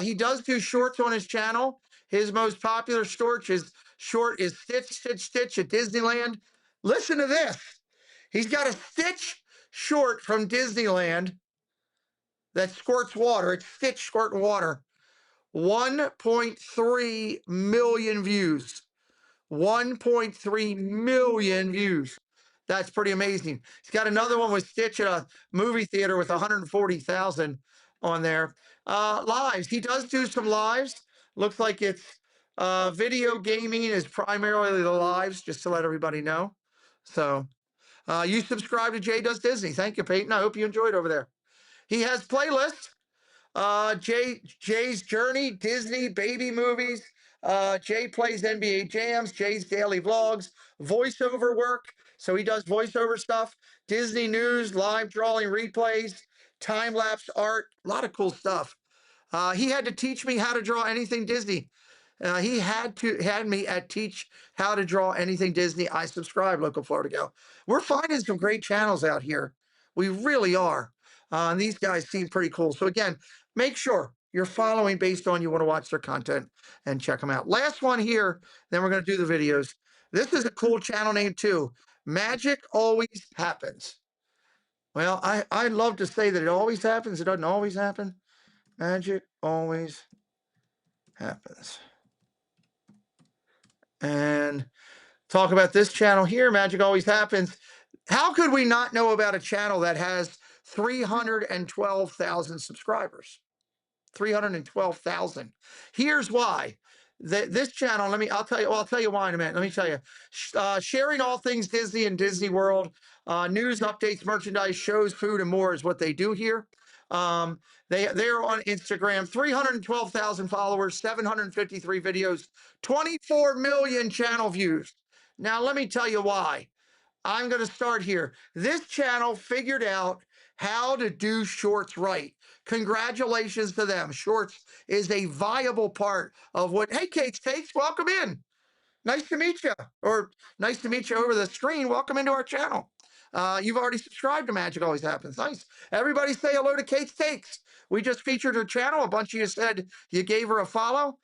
He does do shorts on his channel. His most popular short is Stitch, Stitch, Stitch at Disneyland. Listen to this. He's got a Stitch short from Disneyland that squirts water. It's Stitch squirting water. 1.3 million views. 1.3 million views. That's pretty amazing. He's got another one with Stitch at a movie theater with 140,000 on there. Lives. He does do some lives. Looks like it's video gaming is primarily the lives, just to let everybody know. So You subscribe to Jay Does Disney. Thank you, Peyton. I hope you enjoyed over there. He has playlists. Jay's Journey, Disney, baby movies. Jay plays NBA jams, Jay's daily vlogs, voiceover work. So he does voiceover stuff, Disney news, live drawing replays, time lapse art, a lot of cool stuff. He had to teach me how to draw anything Disney. He had me at teach how to draw anything Disney. I subscribe, local Florida Gal. We're finding some great channels out here. We really are. And these guys seem pretty cool. So again, make sure you're following based on you want to watch their content and check them out. Last one here, then we're going to do the videos. This is a cool channel name too. Magic Always Happens. Well, I love to say that it always happens. It doesn't always happen. Magic always happens. And talk about this channel here. Magic Always Happens. How could we not know about a channel that has 312,000 subscribers? 312,000. Here's why. This channel, I'll tell you why in a minute. Let me tell you. Sharing all things Disney and Disney World, news, updates, merchandise, shows, food, and more is what they do here. They're on Instagram, 312,000 followers, 753 videos, 24 million channel views. Now, let me tell you why. I'm going to start here. This channel figured out how to do shorts right. Congratulations to them. Shorts is a viable part of what, hey, Kate's Takes, welcome in. Nice to meet you, or nice to meet you over the screen. Welcome into our channel. You've already subscribed to Magic Always Happens. Nice. Everybody say hello to Kate's Takes. We just featured her channel. A bunch of you said you gave her a follow.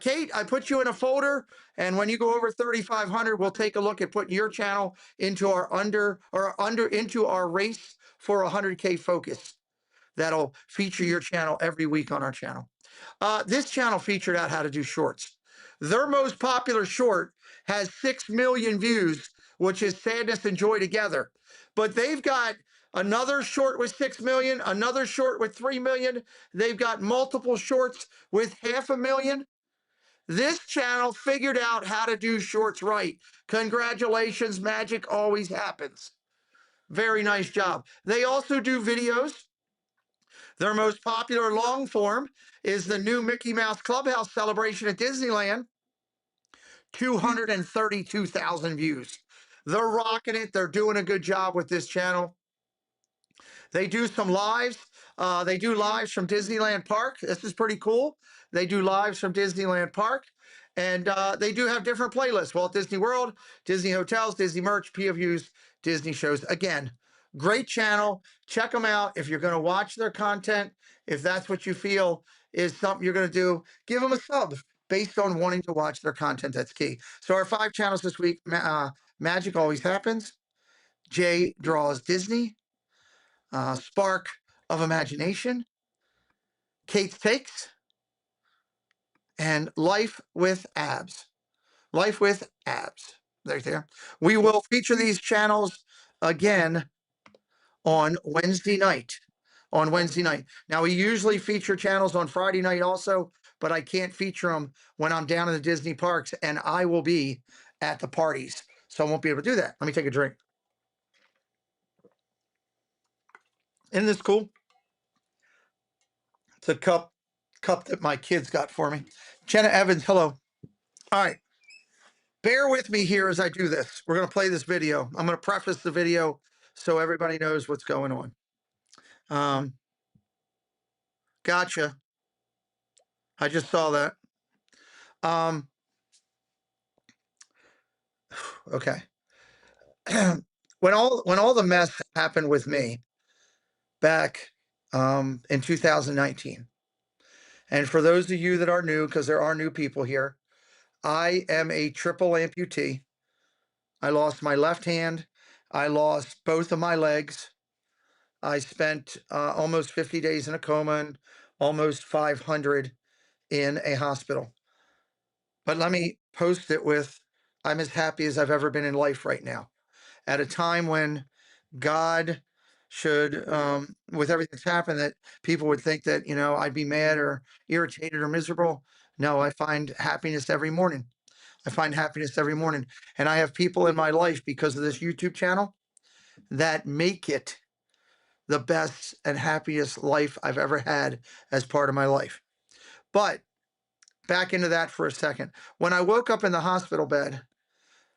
Kate, I put you in a folder, and when you go over 3,500, we'll take a look at putting your channel into our into our race for 100K focus. That'll feature your channel every week on our channel. This channel featured out how to do shorts. Their most popular short has 6 million views, which is Sadness and Joy together. But they've got another short with 6 million, another short with 3 million. They've got multiple shorts with 500,000. This channel figured out how to do shorts right. Congratulations, Magic Always Happens. Very nice job. They also do videos. Their most popular long form is the new Mickey Mouse Clubhouse celebration at Disneyland. 232,000 views. They're rocking it. They're doing a good job with this channel. They do some lives. They do lives from Disneyland Park. This is pretty cool. They do lives from Disneyland Park. And they do have different playlists. Walt Disney World, Disney Hotels, Disney Merch, POVs, Disney shows. Again, great channel. Check them out if you're going to watch their content. If that's what you feel is something you're going to do, give them a sub based on wanting to watch their content. That's key. So our 5 channels this week, Magic Always Happens, Jay Draws Disney, Spark of Imagination, Kate's Takes, and Life with Abs. Life with Abs. Right there. We will feature these channels again on Wednesday night. On Wednesday night. Now, we usually feature channels on Friday night also, but I can't feature them when I'm down in the Disney parks, and I will be at the parties. So I won't be able to do that. Let me take a drink. Isn't this cool? It's a cup that my kids got for me. Jenna Evans, hello. All right. Bear with me here as I do this. We're going to play this video. I'm going to preface the video so everybody knows what's going on. Gotcha. I just saw that. Okay. When all the mess happened with me back in 2019, and for those of you that are new, because there are new people here, I am a triple amputee. I lost my left hand. I lost both of my legs. I spent almost 50 days in a coma and almost 500 in a hospital. But let me post it with, I'm as happy as I've ever been in life right now. At a time when God should, with everything that's happened, that people would think that, I'd be mad or irritated or miserable. No, I find happiness every morning. I find happiness every morning. And I have people in my life because of this YouTube channel that make it the best and happiest life I've ever had as part of my life. But back into that for a second. When I woke up in the hospital bed,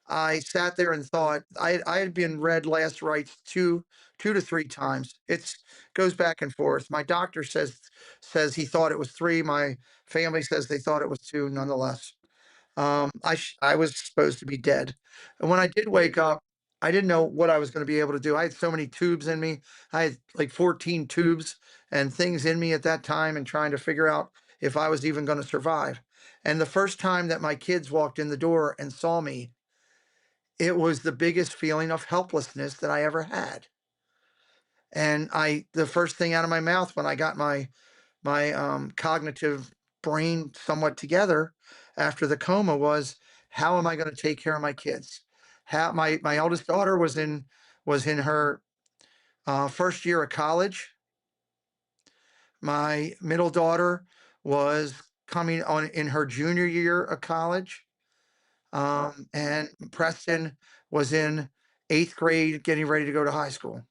I sat there and thought I had been read last rites two to three times. It's goes back and forth. My doctor says he thought it was three. My family says they thought it was two. Nonetheless, I was supposed to be dead, and when I did wake up, I didn't know what I was going to be able to do. I had so many tubes in me. I had like 14 tubes and things in me at that time, and trying to figure out if I was even going to survive. And the first time that my kids walked in the door and saw me, it was the biggest feeling of helplessness that I ever had. And the first thing out of my mouth when I got my cognitive brain somewhat together after the coma was, how am I going to take care of my kids? How my eldest daughter was in her first year of college. My middle daughter was coming on in her junior year of college. And Preston was in eighth grade, getting ready to go to high school,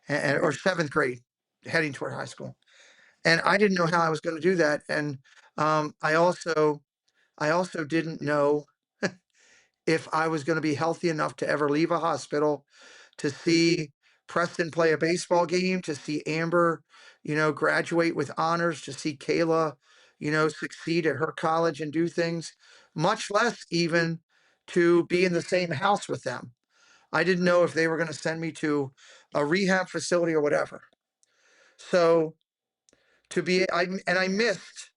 or seventh grade, heading toward high school. And I didn't know how I was going to do that. And I also didn't know if I was going to be healthy enough to ever leave a hospital, to see Preston play a baseball game, to see Amber, graduate with honors, to see Kayla, succeed at her college and do things, much less even to be in the same house with them. I didn't know if they were going to send me to a rehab facility or whatever. So to be, I missed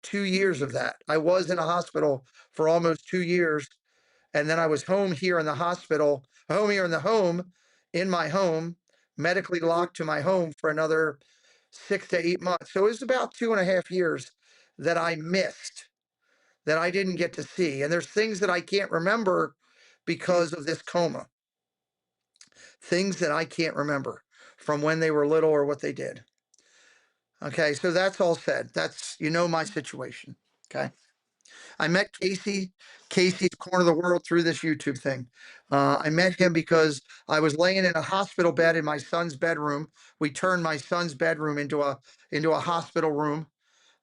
2 years of that. I was in a hospital for almost 2 years, and then I was home here in the hospital, home here in the home, in my home, medically locked to my home for another 6 to 8 months. So it was about 2.5 years that I missed, that I didn't get to see. And there's things that I can't remember because of this coma, things that I can't remember from when they were little or what they did. Okay, so that's all said. That's, my situation. Okay. I met Casey, Casey's Corner of the World, through this YouTube thing. I met him because I was laying in a hospital bed in my son's bedroom. We turned my son's bedroom into a hospital room,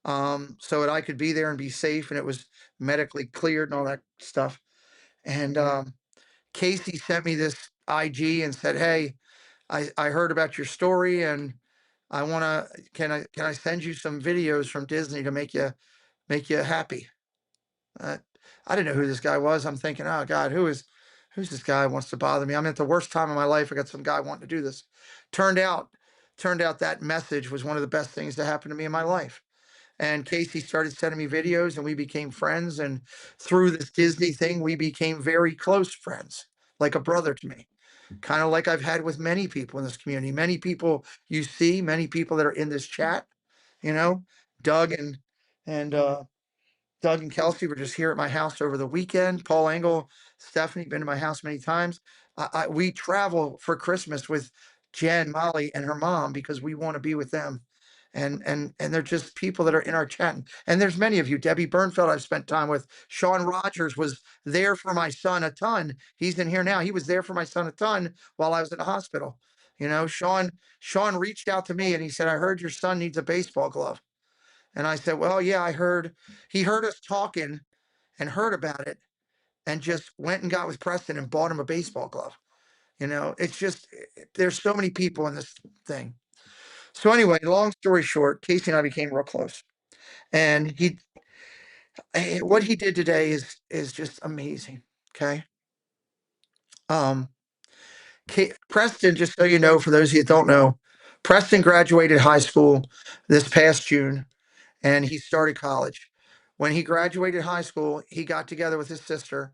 so that I could be there and be safe, and it was medically cleared and all that stuff. And Casey sent me this IG and said, "Hey, I heard about your story, and I want to can I send you some videos from Disney to make you happy?" Uh, I didn't know who this guy was. I'm thinking, oh God, who's this guy who wants to bother me? I'm at the worst time of my life. I got some guy wanting to do this. Turned out, turned out that message was one of the best things to happen to me in my life. And Casey started sending me videos, and we became friends. And through this Disney thing, we became very close friends, like a brother to me, kind of like I've had with many people in this community. Many people you see, many people that are in this chat, you know, Doug and Doug and Kelsey were just here at my house over the weekend. Paul Engel, Stephanie, been to my house many times. We travel for Christmas with Jen, Molly, and her mom because we want to be with them. And they're just people that are in our chat. And there's many of you. Debbie Bernfeld, I've spent time with. Sean Rogers was there for my son a ton. He's in here now. He was there for my son a ton while I was in the hospital. Sean reached out to me and he said, "I heard your son needs a baseball glove." And I said, "Well, yeah, I heard." He heard us talking and heard about it, and just went and got with Preston and bought him a baseball glove. It's just, there's so many people in this thing. So anyway, long story short, Casey and I became real close. And what he did today is just amazing. Okay. Um, Preston, just so you know, for those of you that don't know, Preston graduated high school this past June, and he started college. When he graduated high school, he got together with his sister,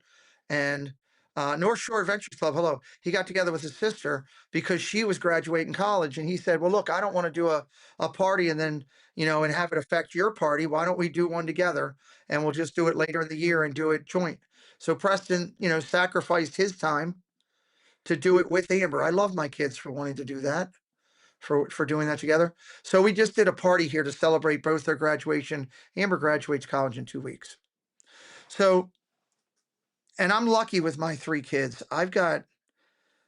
and North Shore Adventures Club. Hello, he got together with his sister because she was graduating college, and he said, "Well, look, I don't want to do a party and then and have it affect your party. Why don't we do one together, and we'll just do it later in the year and do it joint." So Preston, sacrificed his time to do it with Amber. I love my kids for wanting to do that, for doing that together. So we just did a party here to celebrate both their graduation. Amber graduates college in 2 weeks. So, and I'm lucky with my three kids. I've got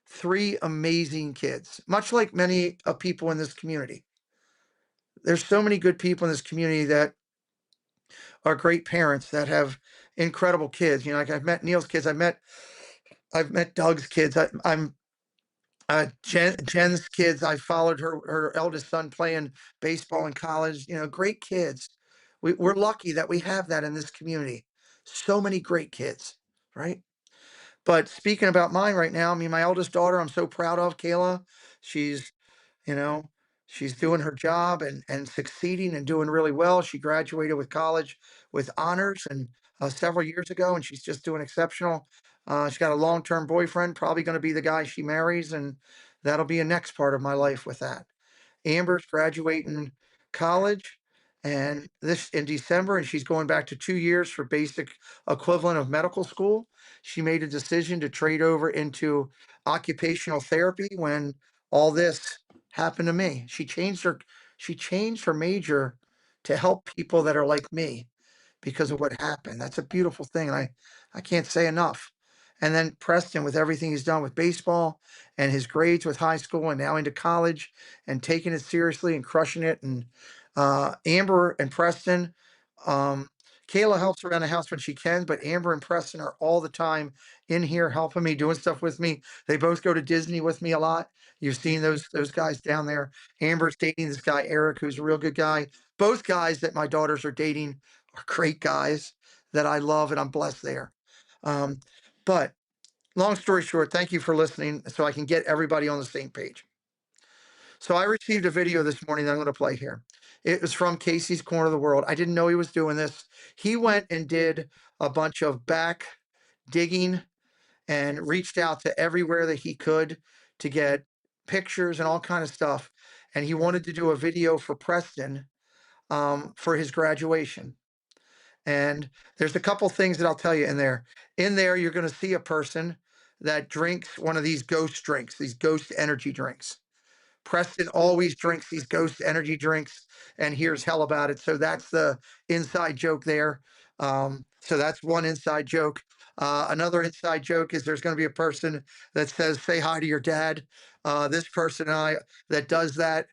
three amazing kids, much like many people in this community. There's so many good people in this community that are great parents that have incredible kids. You know, like I've met Neil's kids, I've met Doug's kids. I'm Jen's kids. I followed her eldest son playing baseball in college. You know, great kids. We're lucky that we have that in this community. So many great kids, right? But speaking about mine right now, I mean, my eldest daughter, I'm so proud of, Kayla. She's, you know, she's doing her job and succeeding and doing really well. She graduated with college with honors and several years ago, and she's just doing exceptional. She's got a long-term boyfriend, probably going to be the guy she marries, and that'll be a next part of my life with that. Amber's graduating college and this in December, and she's going back to 2 years for basic equivalent of medical school. She made a decision to trade over into occupational therapy when all this happened to me. She changed her major to help people that are like me because of what happened. That's a beautiful thing. I can't say enough. And then Preston, with everything he's done with baseball and his grades with high school and now into college and taking it seriously and crushing it. And Amber and Preston, um, Kayla helps around the house when she can, but Amber and Preston are all the time in here helping me, doing stuff with me. They both go to Disney with me a lot. You've seen those guys down there. Amber's dating this guy Eric, who's a real good guy. Both guys that my daughters are dating are great guys that I love and I'm blessed there. Um, but long story short, thank you for listening so I can get everybody on the same page. So I received a video this morning that I'm going to play here. It was from Casey's Corner of the World. I didn't know he was doing this. He went and did a bunch of back digging and reached out to everywhere that he could to get pictures and all kind of stuff. And he wanted to do a video for Preston for his graduation. And there's a couple things that I'll tell you in there. In there, you're going to see a person that drinks one of these ghost drinks, these ghost energy drinks. Preston always drinks these ghost energy drinks and hears hell about it. So that's the inside joke there. So that's one inside joke. Another inside joke is there's going to be a person that says, say hi to your dad. This person and I that does that.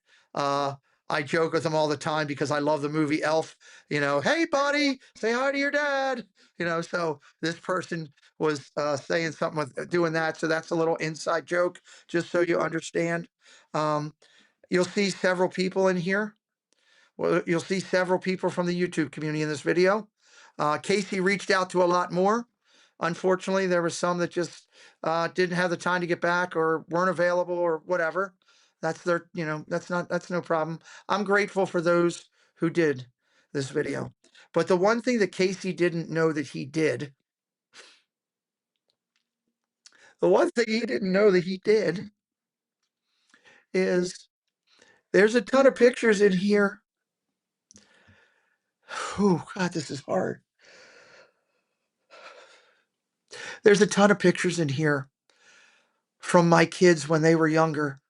I joke with them all the time because I love the movie Elf. You know, hey, buddy, say hi to your dad. You know, so this person was saying something with doing that. So that's a little inside joke, just so you understand. Um, you'll see several people in here. Well, you'll see several people from the YouTube community in this video. Casey reached out to a lot more. Unfortunately, there were some that just didn't have the time to get back or weren't available or whatever. That's their, that's no problem. I'm grateful for those who did this video. But the one thing that Casey didn't know that he did, the one thing he didn't know that he did is there's a ton of pictures in here. Oh, God, this is hard. There's a ton of pictures in here from my kids when they were younger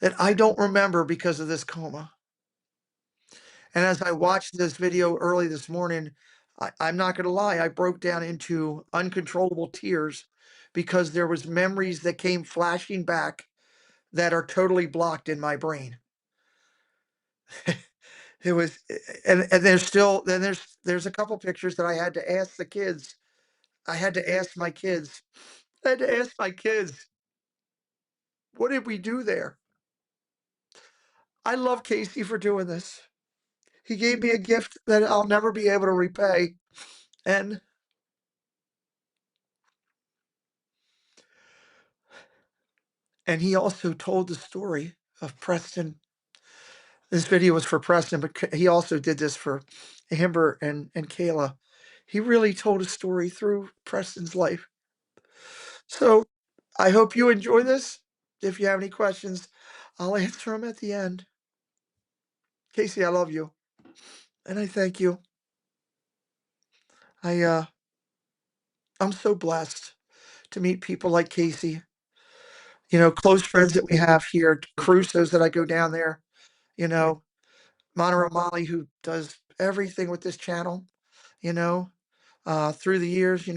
that I don't remember because of this coma. And as I watched this video early this morning, I'm not going to lie, I broke down into uncontrollable tears because there was memories that came flashing back that are totally blocked in my brain. It was, and there's still, then there's a couple pictures that I had to ask the kids. I had to ask my kids. I had to ask my kids, what did we do there? I love Casey for doing this. He gave me a gift that I'll never be able to repay. And he also told the story of Preston. This video was for Preston, but he also did this for Amber and Kayla. He really told a story through Preston's life. So I hope you enjoy this. If you have any questions, I'll answer them at the end. Casey, I love you. And I thank you. I'm so blessed to meet people like Casey. You know, close friends that we have here, Crusoes that I go down there, you know, Monterey Molly, who does everything with this channel, you know, through the years,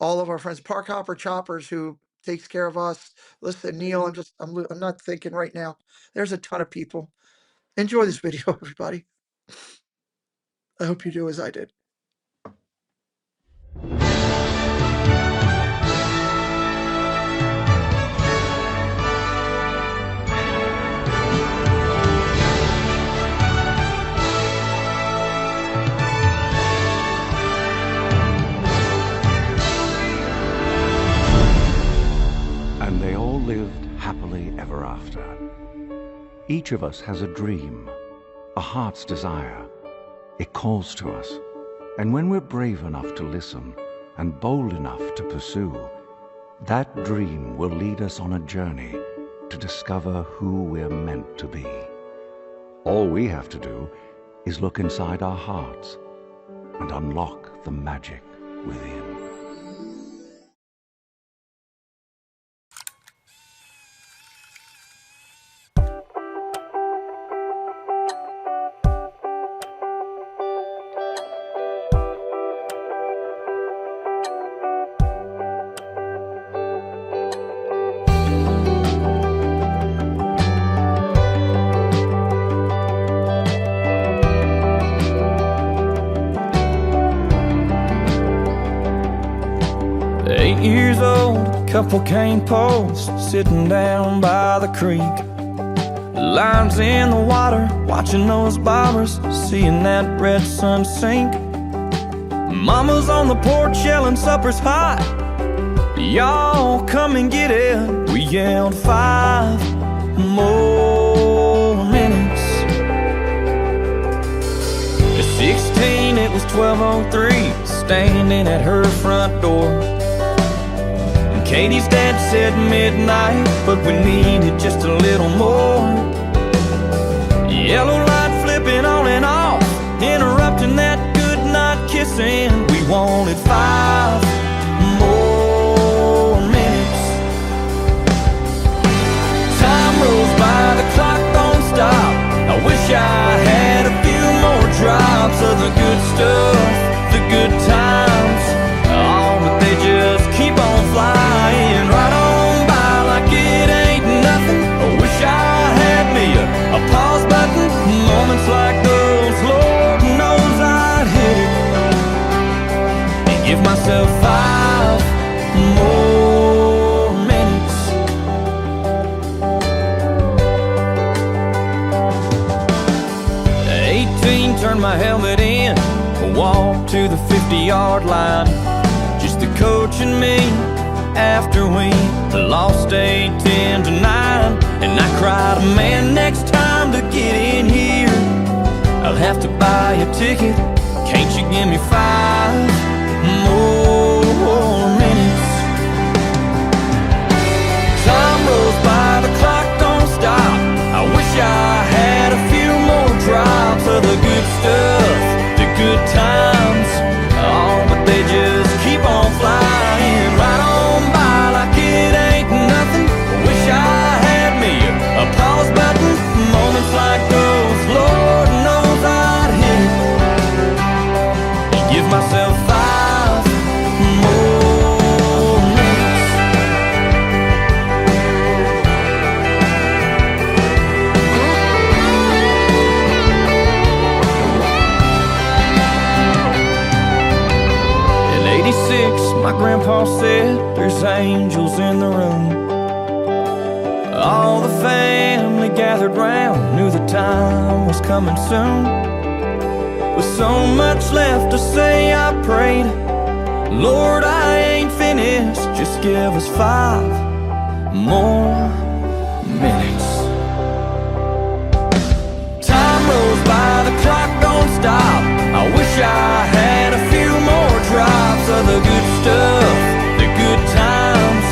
all of our friends, Park Hopper Choppers, who takes care of us. Listen, Neil, I'm not thinking right now. There's a ton of people. Enjoy this video, everybody. I hope you do as I did. And they all lived happily ever after. Each of us has a dream, a heart's desire. It calls to us, and when we're brave enough to listen and bold enough to pursue, that dream will lead us on a journey to discover who we're meant to be. All we have to do is look inside our hearts and unlock the magic within. Years old, couple cane posts sitting down by the creek. Lines in the water, watching those bobbers, seeing that red sun sink. Mama's on the porch yelling supper's hot. Y'all come and get it. We yelled 5 more minutes. At 16 it was 12:03, standing at her front door. Katie's dad said midnight, but we needed just a little more. Yellow light flipping on and off, interrupting that good night kissing. We wanted 5 more minutes. Time rolls by, the clock don't stop. I wish I had a few more drops of the good stuff, the good times. Oh, but they just keep on flying right on by like it ain't nothing. I wish I had me a pause button. Moments like those, Lord knows I'd hit it and give myself 5 more minutes. At 18, turned my helmet in, walked to the 50-yard line. Just the coach and me after we lost 8-10-9. And I cried, man, next time to get in here I'll have to buy a ticket. Can't you give me 5 more minutes? Time rolls by, the clock don't stop. I wish I had a few more drops of the good stuff, the good times. Oh, but they just keep on flying right on by like it ain't nothing. Wish I had me a pause button. Moments like those, Lord knows I'd hit it and give myself 5 more minutes. At 86, my grandpa said there's angels in the room. All the family gathered round, knew the time was coming soon. With so much left to say, I prayed, Lord, I ain't finished, just give us 5 more minutes. Time rolls by, the clock don't stop. I wish I had a few more drops of the good stuff, the good times.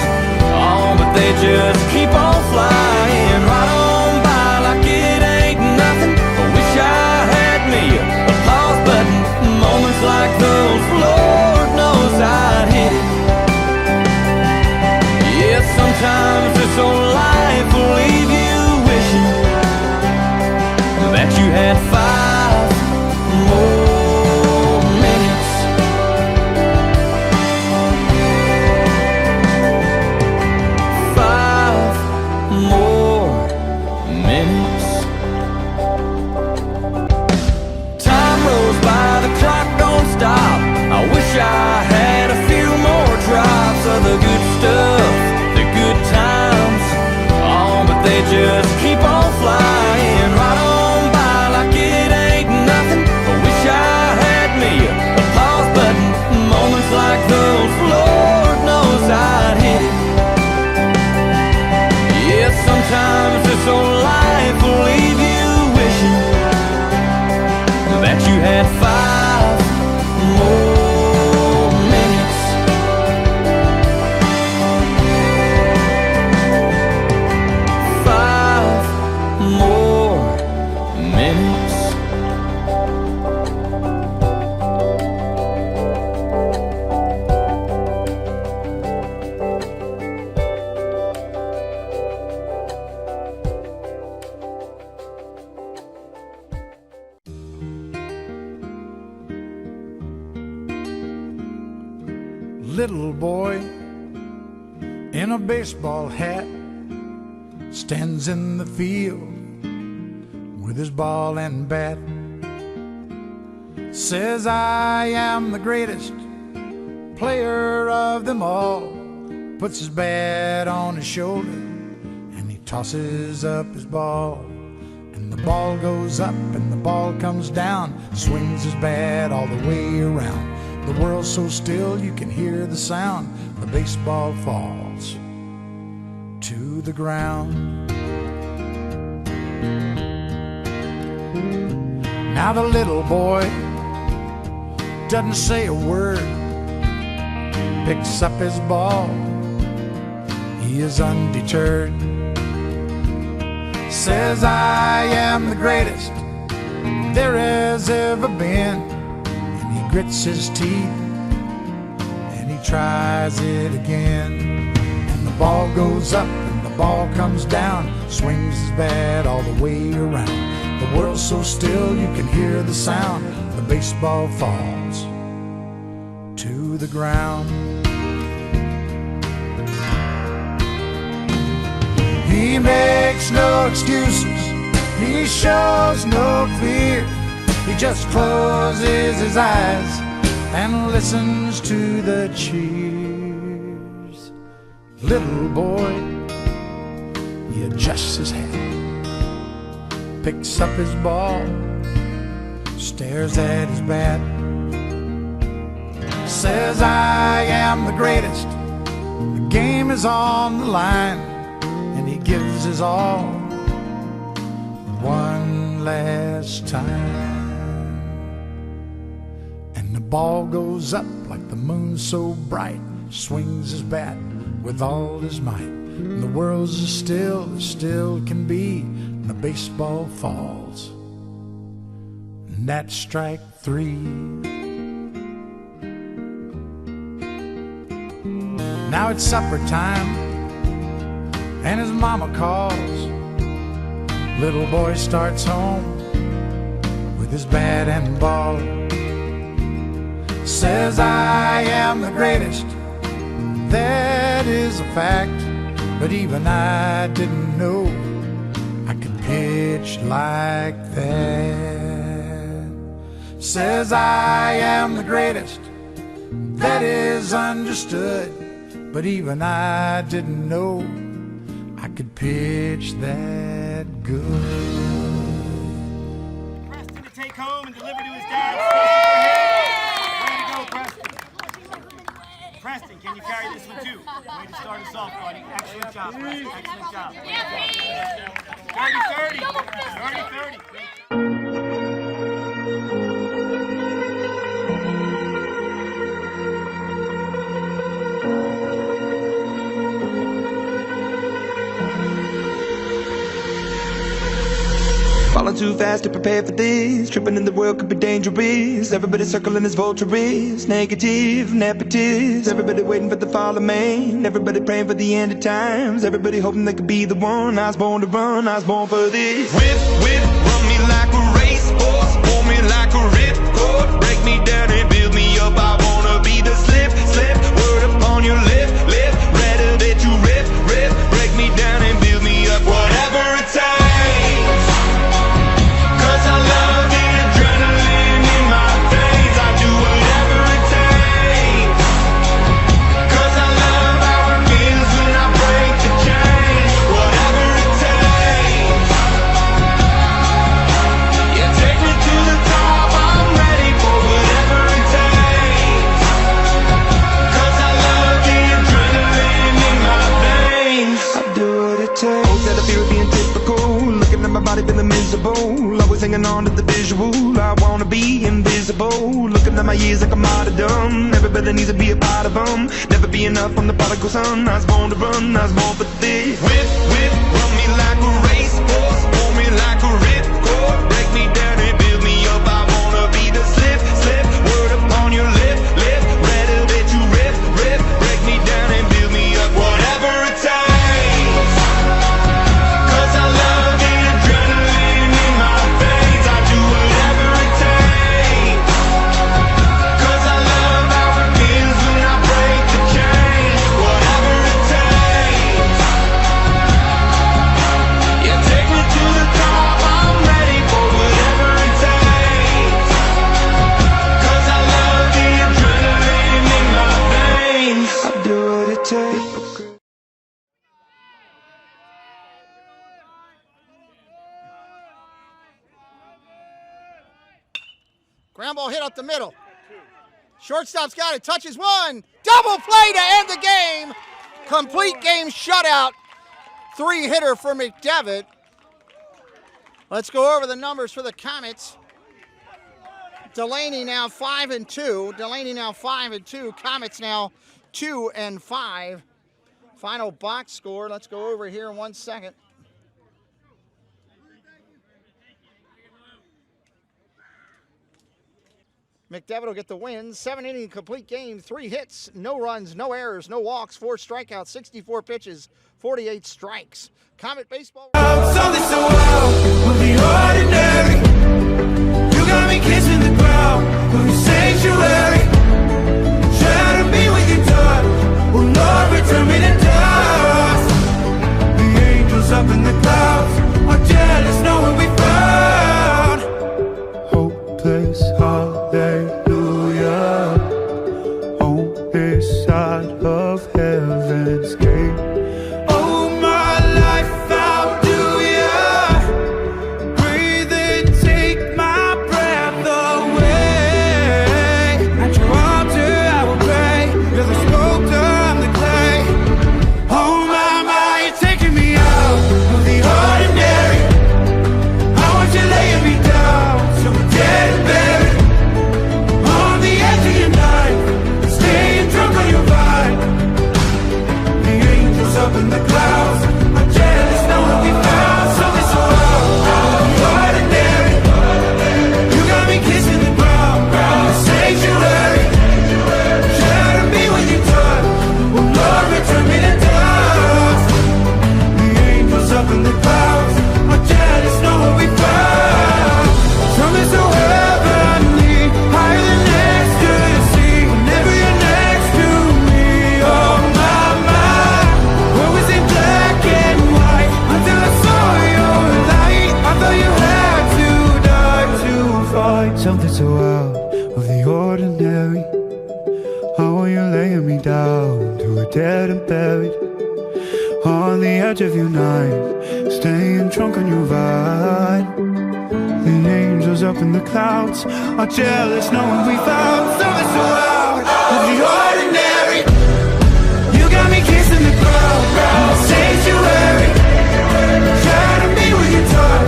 Oh, but they just keep on flying right on by like it ain't nothing. I wish I had me a pause button. Moments like those, Lord knows I'd hit it. Yeah, sometimes this old life will leave you wishing that you had 5 more minutes. little boy in a baseball hat stands in the field with his ball and bat. Says, I am the greatest player of them all. Puts his bat on his shoulder and he tosses up his ball. And the ball goes up and the ball comes down, swings his bat all the way around. The world's so still you can hear the sound. The baseball falls to the ground. Now the little boy doesn't say a word, picks up his ball, he is undeterred. Says, I am the greatest there has ever been. And he grits his teeth and he tries it again. And the ball goes up and the ball comes down, swings his bat all the way around. The world's so still you can hear the sound. The baseball falls to the ground. He makes no excuses, he shows no fear. He just closes his eyes and listens to the cheers. Little boy, he adjusts his hat, picks up his ball, stares at his bat. Says, I am the greatest, the game is on the line. And he gives his all one last time. And the ball goes up like the moon so bright, swings his bat with all his might. And the world's as still can be. And the baseball falls, and that's strike three. Now it's supper time and his mama calls. Little boy starts home with his bat and ball. Says, I am the greatest, that is a fact. But even I didn't know I could pitch like that. Says, I am the greatest, that is understood. But even I didn't know I could pitch that good. Preston to take home and deliver to his dad. Way to go, Preston. Preston, can you carry this one too? Way to start us off, buddy. Excellent job, Preston. Excellent job. 30-30. 30-30. Falling too fast to prepare for this. Tripping in the world could be dangerous. Everybody circling as vultures. Negative, nepotist. Everybody waiting for the fall of man. Everybody praying for the end of times. Everybody hoping they could be the one. I was born to run, I was born for this. Whip, whip, run me like a racehorse. Pull me like a ripcord. Break me down and build me up. I wanna be the slip, slip. Word upon your lip, lip. Rather that you rip, rip. Break me down and build me up. Whatever it takes. I love the adrenaline in my veins. I do whatever it takes. 'Cause I love how it feels when I break the chains. Whatever it takes. Yeah, take me to the top. I'm ready for whatever it takes. 'Cause I love the adrenaline in my veins. I do what it takes. Oh, that I feel being typical. Looking at my body feeling miserable. Always hanging on to the visual. I wanna be invisible. Looking at my years like I'm martyrdom. Everybody needs to be a part of them. Never be enough, I'm the prodigal son. I was born to run, I was born for this. Whip, whip, run me like a racehorse. Pull me like a ripcord. Break me down and build me up. I wanna be the slip, slip. Word upon your lip, lip. Rather that you rip, rip. Break me down and build me up. Whatever it takes. Break Ground ball hit up the middle. Shortstop's got it. Touches one. Double play to end the game. Complete game shutout. 3-hitter for McDevitt. Let's go over the numbers for the Comets. Delaney now 5-2. Delaney now 5-2. Comets now 2-5. Final box score. Let's go over here in 1 second. McDevitt will get the win. 7-inning complete game, 3 hits, no runs, no errors, no walks, 4 strikeouts, 64 pitches, 48 strikes. Comet Baseball. Something so wild of the ordinary. You got me kissing the ground of your sanctuary. Shadow me with your touch. Oh Lord, return me to dust. The angels up in the clouds are jealous knowing we found hopeless hallelujah on this side of heaven's gate. Oh my life, how do ya breathe and take my breath away? At your altar I will pray. You're the sculptor, I'm the clay. Oh my, you're taking me out of the ordinary. I want you laying me down so we're dead and buried. On the edge of your knife, staying drunk on your vine. The angels up in the clouds are jealous knowing we found something so ordinary. You got me kissing the ground, the sanctuary. Shadow me with your touch. Oh Lord, return me to dust. The angels up in the clouds are jealous knowing we found something so heavenly, higher than ecstasy. Whenever you're next to me, oh my, what was in black and white until I saw your light. I thought you had to die to find something so out of the ordinary. How are you laying me down to a dead and buried? On the edge of your night, staying drunk on your vine. The angels up in the clouds are jealous knowing we found something so out of the ordinary. You got me kissing the ground, the sanctuary. Shadow me with your touch.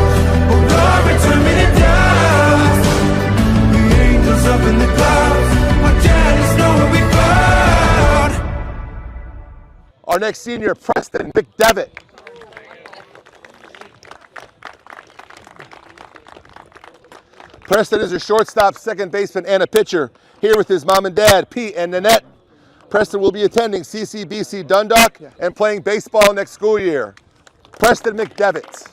Oh Lord, return me to dust. The angels up in the clouds are jealous knowing we found. Our next senior, Preston McDevitt. Preston is a shortstop, second baseman, and a pitcher. Here with his mom and dad, Pete and Nanette. Preston will be attending CCBC Dundalk and playing baseball next school year. Preston McDevitt.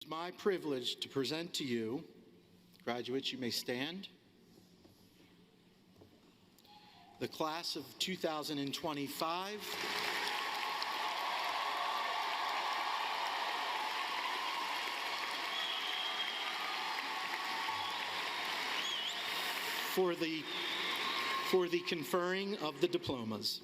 It's my privilege to present to you, graduates, you may stand, the class of 2025. For the conferring of the diplomas.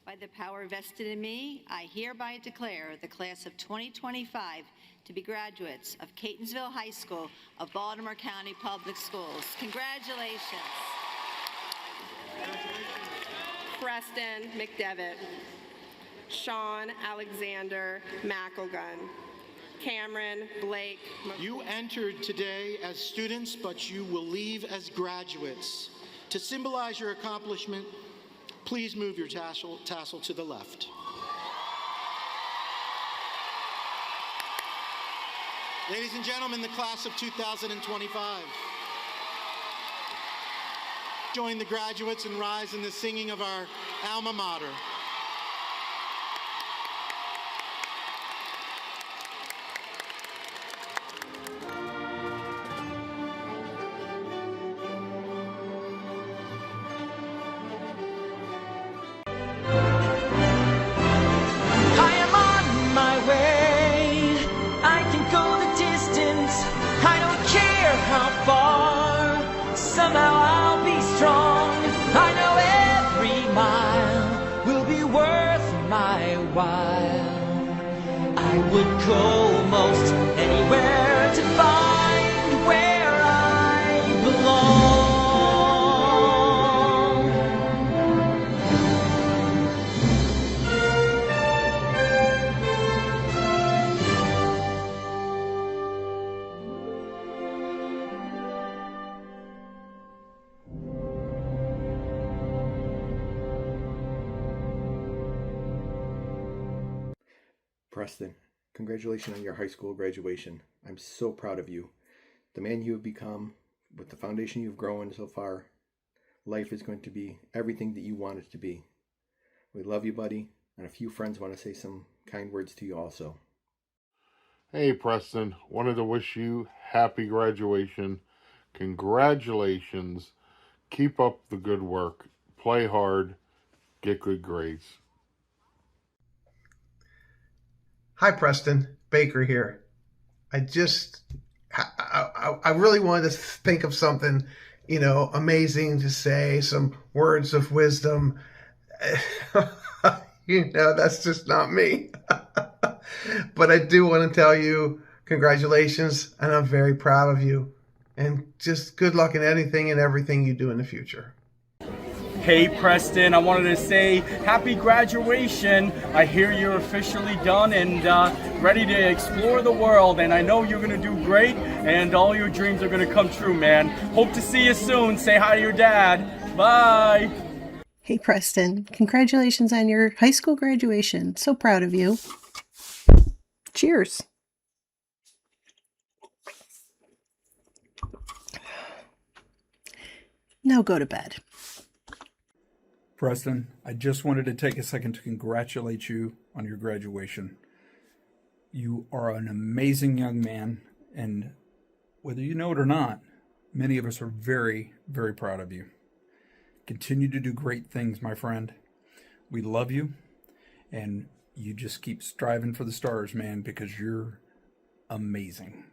By the power vested in me, I hereby declare the class of 2025 to be graduates of Catonsville High School of Baltimore County Public Schools. Congratulations. Preston McDevitt, Sean Alexander McElgun, Cameron Blake. You entered today as students, but you will leave as graduates. To symbolize your accomplishment, please move your tassel to the left. Ladies and gentlemen, the class of 2025. Join the graduates and rise in the singing of our alma mater. I am on my way. I can go the distance. I don't care how far. Somehow I'll be strong. I know every mile will be go most anywhere to find where I belong. Preston, congratulations on your high school graduation. I'm so proud of you. The man you have become, with the foundation you've grown so far, life is going to be everything that you want it to be. We love you, buddy, and a few friends want to say some kind words to you also. Hey, Preston, wanted to wish you happy graduation. Congratulations. Keep up the good work. Play hard. Get good grades. Hi, Preston. Baker here. I really wanted to think of something, amazing to say, some words of wisdom. That's just not me. But I do want to tell you congratulations, and I'm very proud of you. And just good luck in anything and everything you do in the future. Hey Preston, I wanted to say happy graduation. I hear you're officially done and ready to explore the world, and I know you're gonna do great and all your dreams are gonna come true, man. Hope to see you soon. Say hi to your dad. Bye. Hey Preston, congratulations on your high school graduation. So proud of you. Cheers. Now go to bed. Preston, I just wanted to take a second to congratulate you on your graduation. You are an amazing young man, and whether you know it or not, many of us are very, very proud of you. Continue to do great things, my friend. We love you, and you just keep striving for the stars, man, because you're amazing.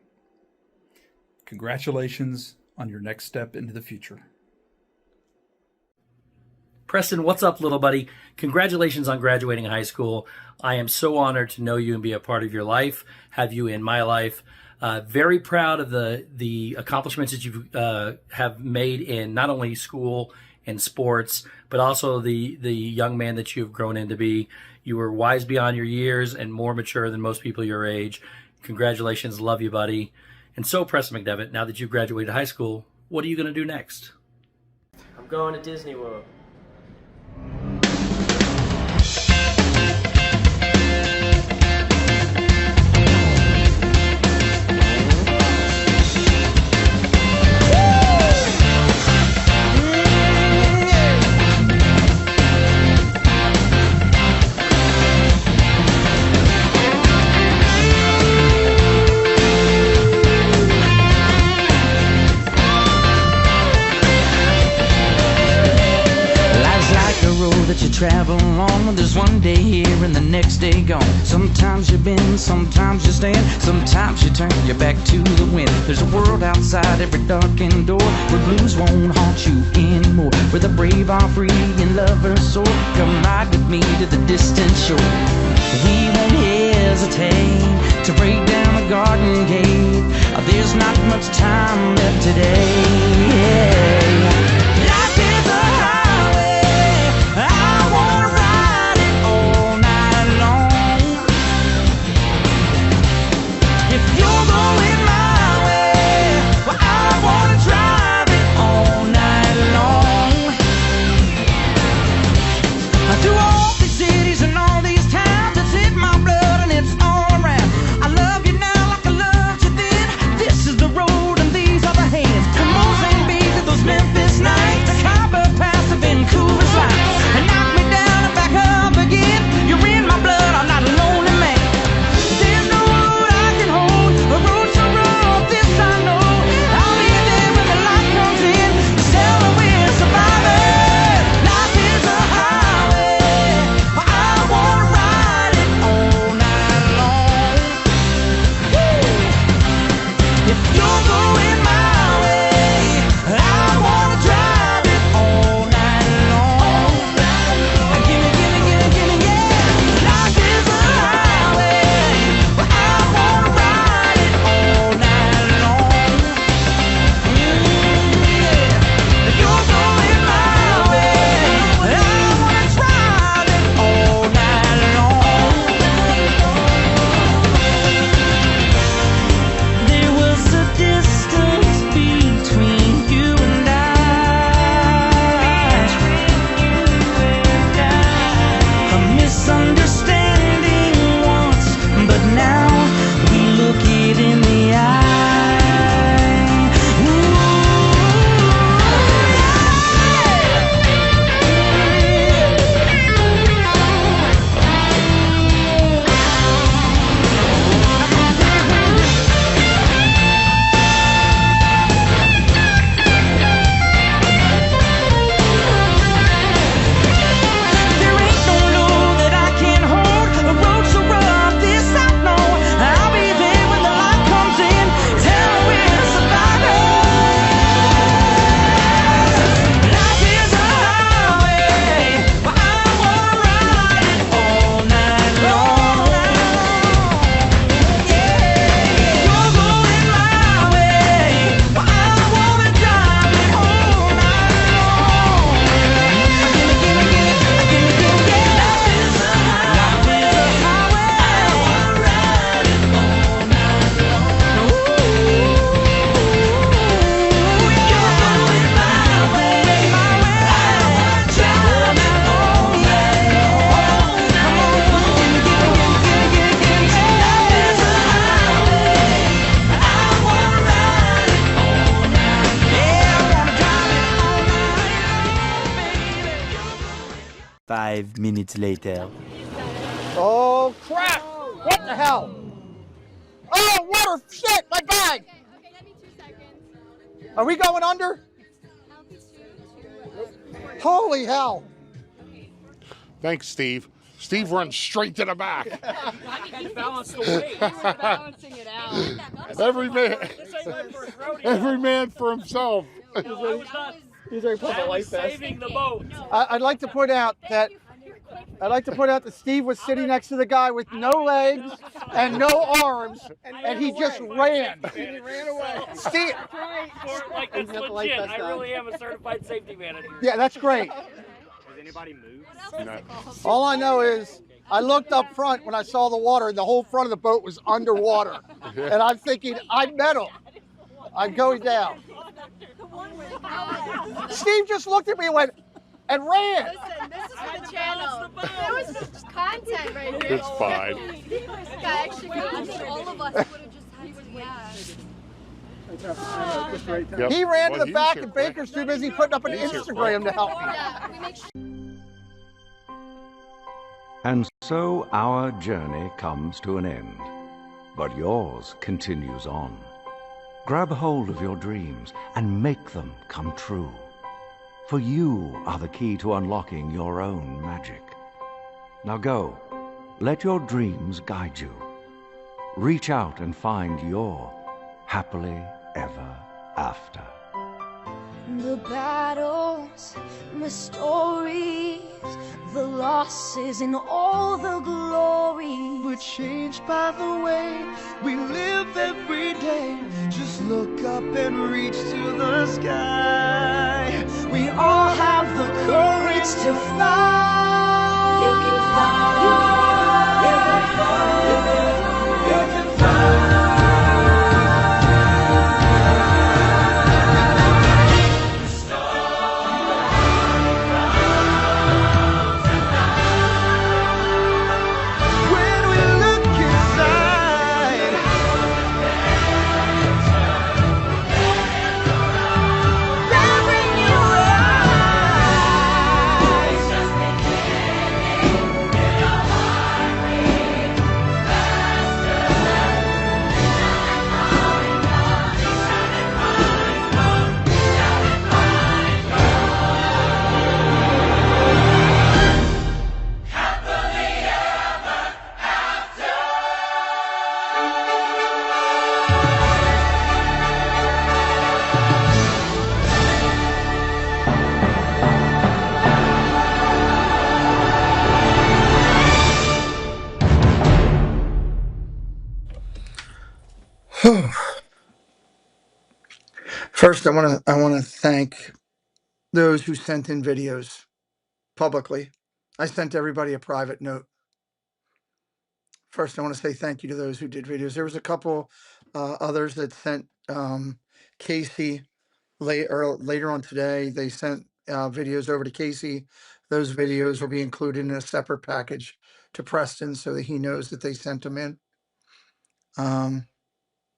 Congratulations on your next step into the future. Preston, what's up, little buddy? Congratulations on graduating high school. I am so honored to know you and be a part of your life, have you in my life. Very proud of the accomplishments that you have made in not only school and sports, but also the young man that you've grown into be. You were wise beyond your years and more mature than most people your age. Congratulations. Love you, buddy. And so, Preston McDevitt, now that you've graduated high school, what are you going to do next? I'm going to Disney World. That you travel on, there's one day here and the next day gone. Sometimes you bend, sometimes you stand, sometimes you turn your back to the wind. There's a world outside every darkened door where blues won't haunt you anymore, where the brave are free and lovers soar. Come ride with me to the distant shore. We won't hesitate to break down the garden gate. There's not much time left today. Life is a highway, I wanna ride it all night long. If you're going my way, well, I wanna drive it all night long. Through all these cities and all these towns, it's in my blood and it's all around. I love you now like I loved you then. This is the road and these are the hands. Come on. 12 minutes later. Oh, crap! What the hell? Oh, water! Shit, my bag! Are we going under? Holy hell! Thanks, Steve. Steve runs straight to the back. He balanced the weight. Balancing it out. Every man for himself. He's already put the life vest. Saving the boat. I'd like to point out that Steve was sitting next to the guy with no legs and no arms, and he just ran. He ran away. Steve, Like, that's legit. I really am a certified safety manager. yeah, that's great. Has anybody moved? No. All I know is I looked up front when I saw the water, and the whole front of the boat was underwater. And I'm thinking, I'm metal. I'm going down. Steve just looked at me and went, and ran. Listen, this is for the channel. There was content right here. It's fine. This guy actually all of us would have just had to, He ran to the back, and Baker's too busy putting up an Instagram to help me. And so our journey comes to an end, but yours continues on. Grab hold of your dreams and make them come true. For you are the key to unlocking your own magic. Now go, let your dreams guide you. Reach out and find your happily ever after. The battles, the stories, the losses and all the glory. We're changed by the way we live every day. Just look up and reach to the sky. We all have the courage to fly. You can fly. You can fly. You can fly. First, I want to thank those who sent in videos publicly. I sent everybody a private note. First, I want to say thank you to those who did videos. There was a couple others that sent Casey later on today. They sent videos over to Casey. Those videos will be included in a separate package to Preston so that he knows that they sent them in.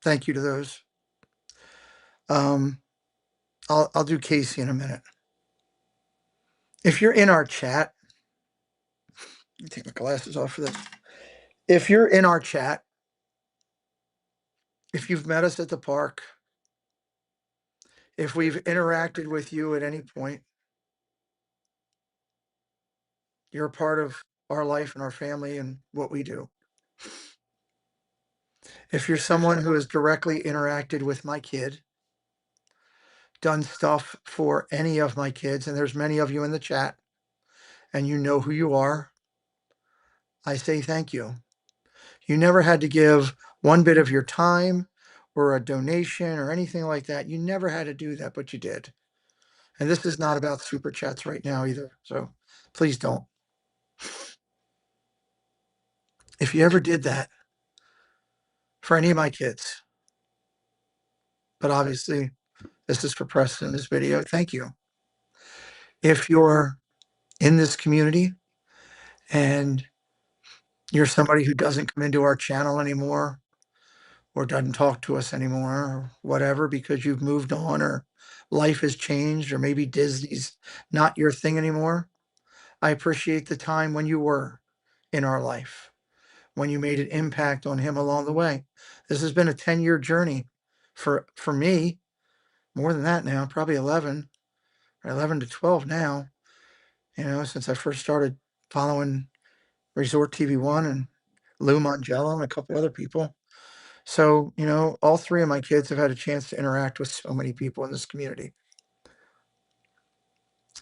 Thank you to those. I'll do Casey in a minute. If you're in our chat, let me take my glasses off for this. If you're in our chat, if you've met us at the park, if we've interacted with you at any point, you're a part of our life and our family and what we do. If you're someone who has directly interacted with my kid, done stuff for any of my kids, and there's many of you in the chat, and you know who you are, I say thank you. You never had to give one bit of your time or a donation or anything like that. You never had to do that, but you did. And this is not about super chats right now either, so please don't. If you ever did that for any of my kids, but obviously this is for Preston, this video, thank you. If you're in this community and you're somebody who doesn't come into our channel anymore or doesn't talk to us anymore or whatever because you've moved on or life has changed or maybe Disney's not your thing anymore, I appreciate the time when you were in our life, when you made an impact on him along the way. This has been a 10-year journey for me, more than that now, probably 11 or 11 to 12 now, since I first started following Resort TV One and Lou Mangello and a couple other people. So, all three of my kids have had a chance to interact with so many people in this community.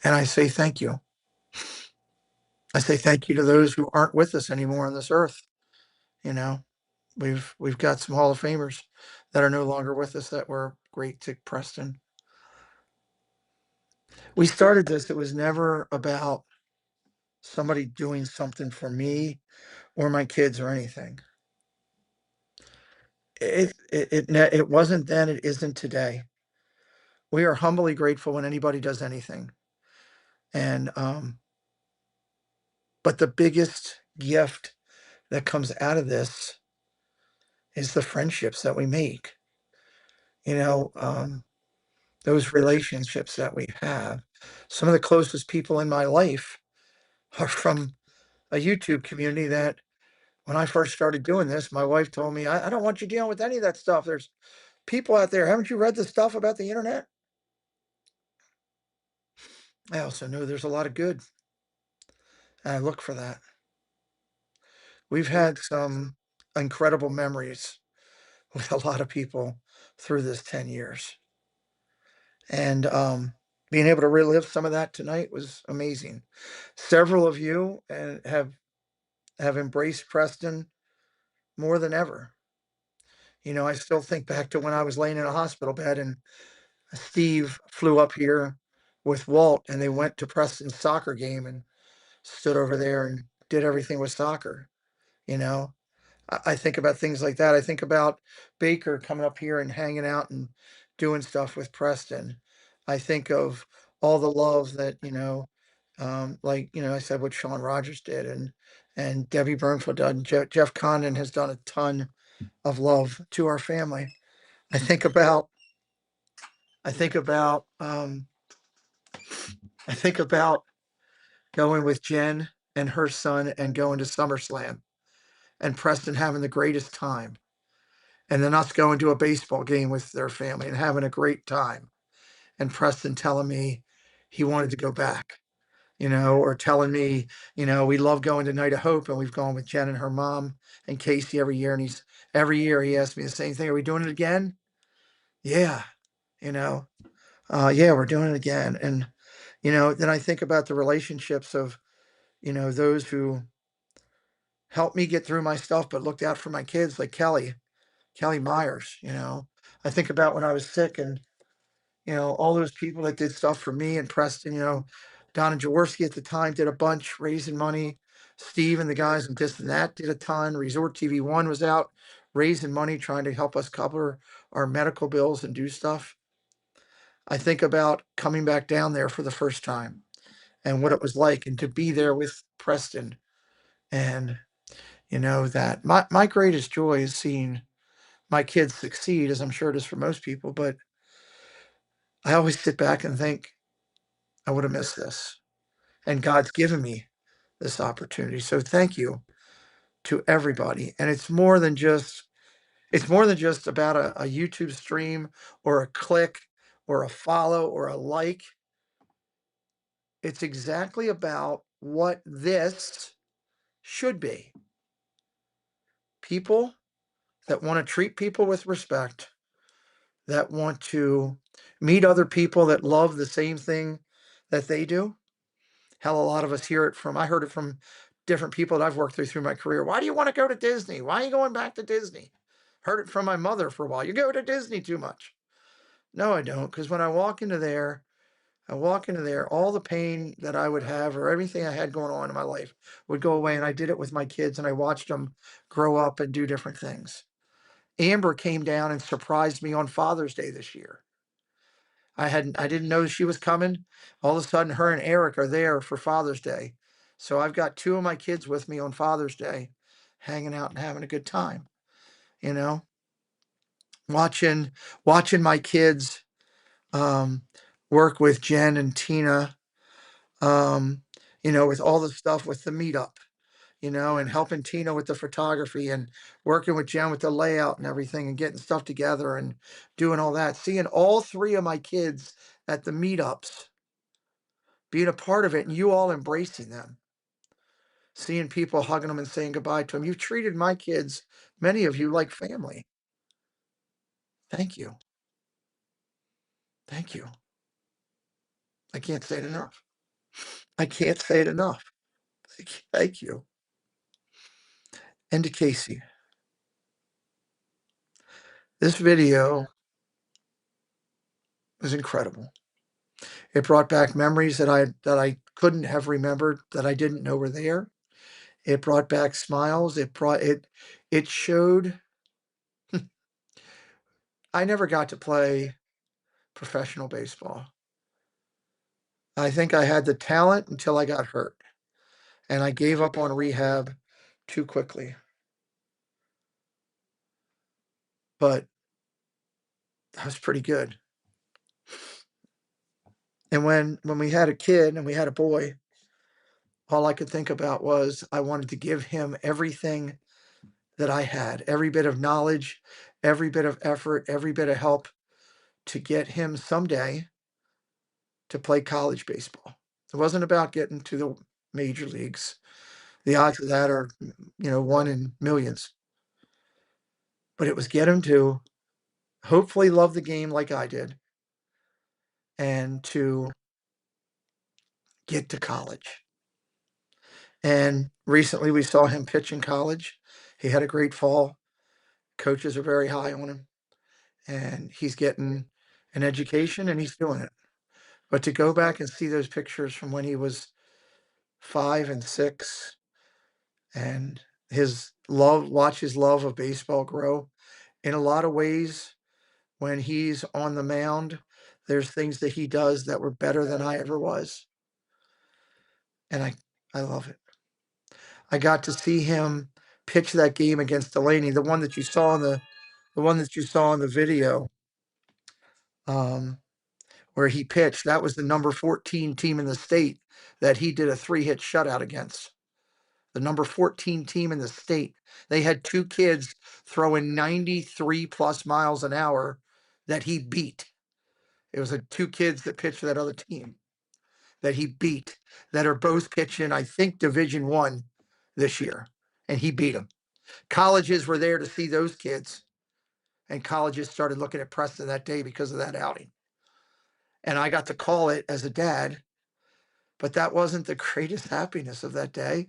And I say thank you. I say thank you to those who aren't with us anymore on this earth. You know, we've got some Hall of Famers that are no longer with us that were great to Preston. We started this, it was never about somebody doing something for me or my kids or anything. It wasn't then, it isn't today. We are humbly grateful when anybody does anything. And but the biggest gift that comes out of this is the friendships that we make. You know, those relationships that we have. Some of the closest people in my life are from a YouTube community that when I first started doing this, my wife told me, I don't want you dealing with any of that stuff. There's people out there. Haven't you read the stuff about the internet? I also know there's a lot of good. And I look for that. We've had some incredible memories with a lot of people through this 10 years. And being able to relive some of that tonight was amazing. Several of you have embraced Preston more than ever. I still think back to when I was laying in a hospital bed and Steve flew up here with Walt and they went to Preston's soccer game and stood over there and did everything with soccer. You know, I think about things like that. I think about Baker coming up here and hanging out and doing stuff with Preston. I think of all the love that, I said what Sean Rogers did and Debbie Burnfield did, and Jeff Condon has done a ton of love to our family. I think about I think about I think about going with Jen and her son and going to SummerSlam and Preston having the greatest time. And then us going to a baseball game with their family and having a great time. And Preston telling me he wanted to go back, or telling me, we love going to Night of Hope and we've gone with Jen and her mom and Casey every year. And every year he asks me the same thing. Are we doing it again? Yeah. Yeah, we're doing it again. And, then I think about the relationships of, those who helped me get through my stuff, but looked out for my kids like Kelly Myers. I think about when I was sick and, all those people that did stuff for me and Preston, Donna Jaworski at the time did a bunch raising money. Steve and the guys in This and That did a ton. Resort TV One was out raising money, trying to help us cover our medical bills and do stuff. I think about coming back down there for the first time and what it was like and to be there with Preston. And, that my greatest joy is seeing my kids succeed, as I'm sure it is for most people, but I always sit back and think, I would have missed this. And God's given me this opportunity. So thank you to everybody. And it's more than just about a YouTube stream or a click or a follow or a like. It's exactly about what this should be. People that want to treat people with respect, that want to meet other people that love the same thing that they do. Hell, a lot of us I heard it from different people that I've worked through my career. Why do you want to go to Disney? Why are you going back to Disney? Heard it from my mother for a while. You go to Disney too much. No, I don't. Because when I walk into there, all the pain that I would have or everything I had going on in my life would go away. And I did it with my kids and I watched them grow up and do different things. Amber came down and surprised me on Father's Day this year. I didn't know she was coming. All of a sudden, her and Eric are there for Father's Day. So I've got two of my kids with me on Father's Day, hanging out and having a good time. You know, watching my kids work with Jen and Tina. with all the stuff with the meetup, and helping Tina with the photography and working with Jen with the layout and everything and getting stuff together and doing all that. Seeing all three of my kids at the meetups, being a part of it, and you all embracing them, seeing people hugging them and saying goodbye to them. You've treated my kids, many of you, like family. Thank you. Thank you. I can't say it enough. I can't say it enough. Thank you. And to Casey, this video was incredible. It brought back memories that I couldn't have remembered, that I didn't know were there. It brought back smiles. It showed I never got to play professional baseball. I think I had the talent until I got hurt, and I gave up on rehab too quickly. But I was pretty good. And when we had a kid and we had a boy, all I could think about was I wanted to give him everything that I had, every bit of knowledge, every bit of effort, every bit of help to get him someday to play college baseball. It wasn't about getting to the major leagues. The odds of that are, one in millions. But it was get him to hopefully love the game like I did and to get to college. And recently we saw him pitch in college. He had a great fall. Coaches are very high on him, and he's getting an education and he's doing it. But to go back and see those pictures from when he was 5 and 6 and watch his love of baseball grow in a lot of ways, when he's on the mound, there's things that he does that were better than I ever was. And I love it. I got to see him pitch that game against Delaney, the one that you saw in the video, where he pitched. That was the number 14 team in the state that he did a 3-hit shutout against. The number 14 team in the state. They had 2 kids throwing 93 plus miles an hour that he beat. It was 2 kids that pitched for that other team that he beat, that are both pitching, I think, Division I this year, and he beat them. Colleges were there to see those kids, and colleges started looking at Preston that day because of that outing. And I got to call it as a dad, but that wasn't the greatest happiness of that day.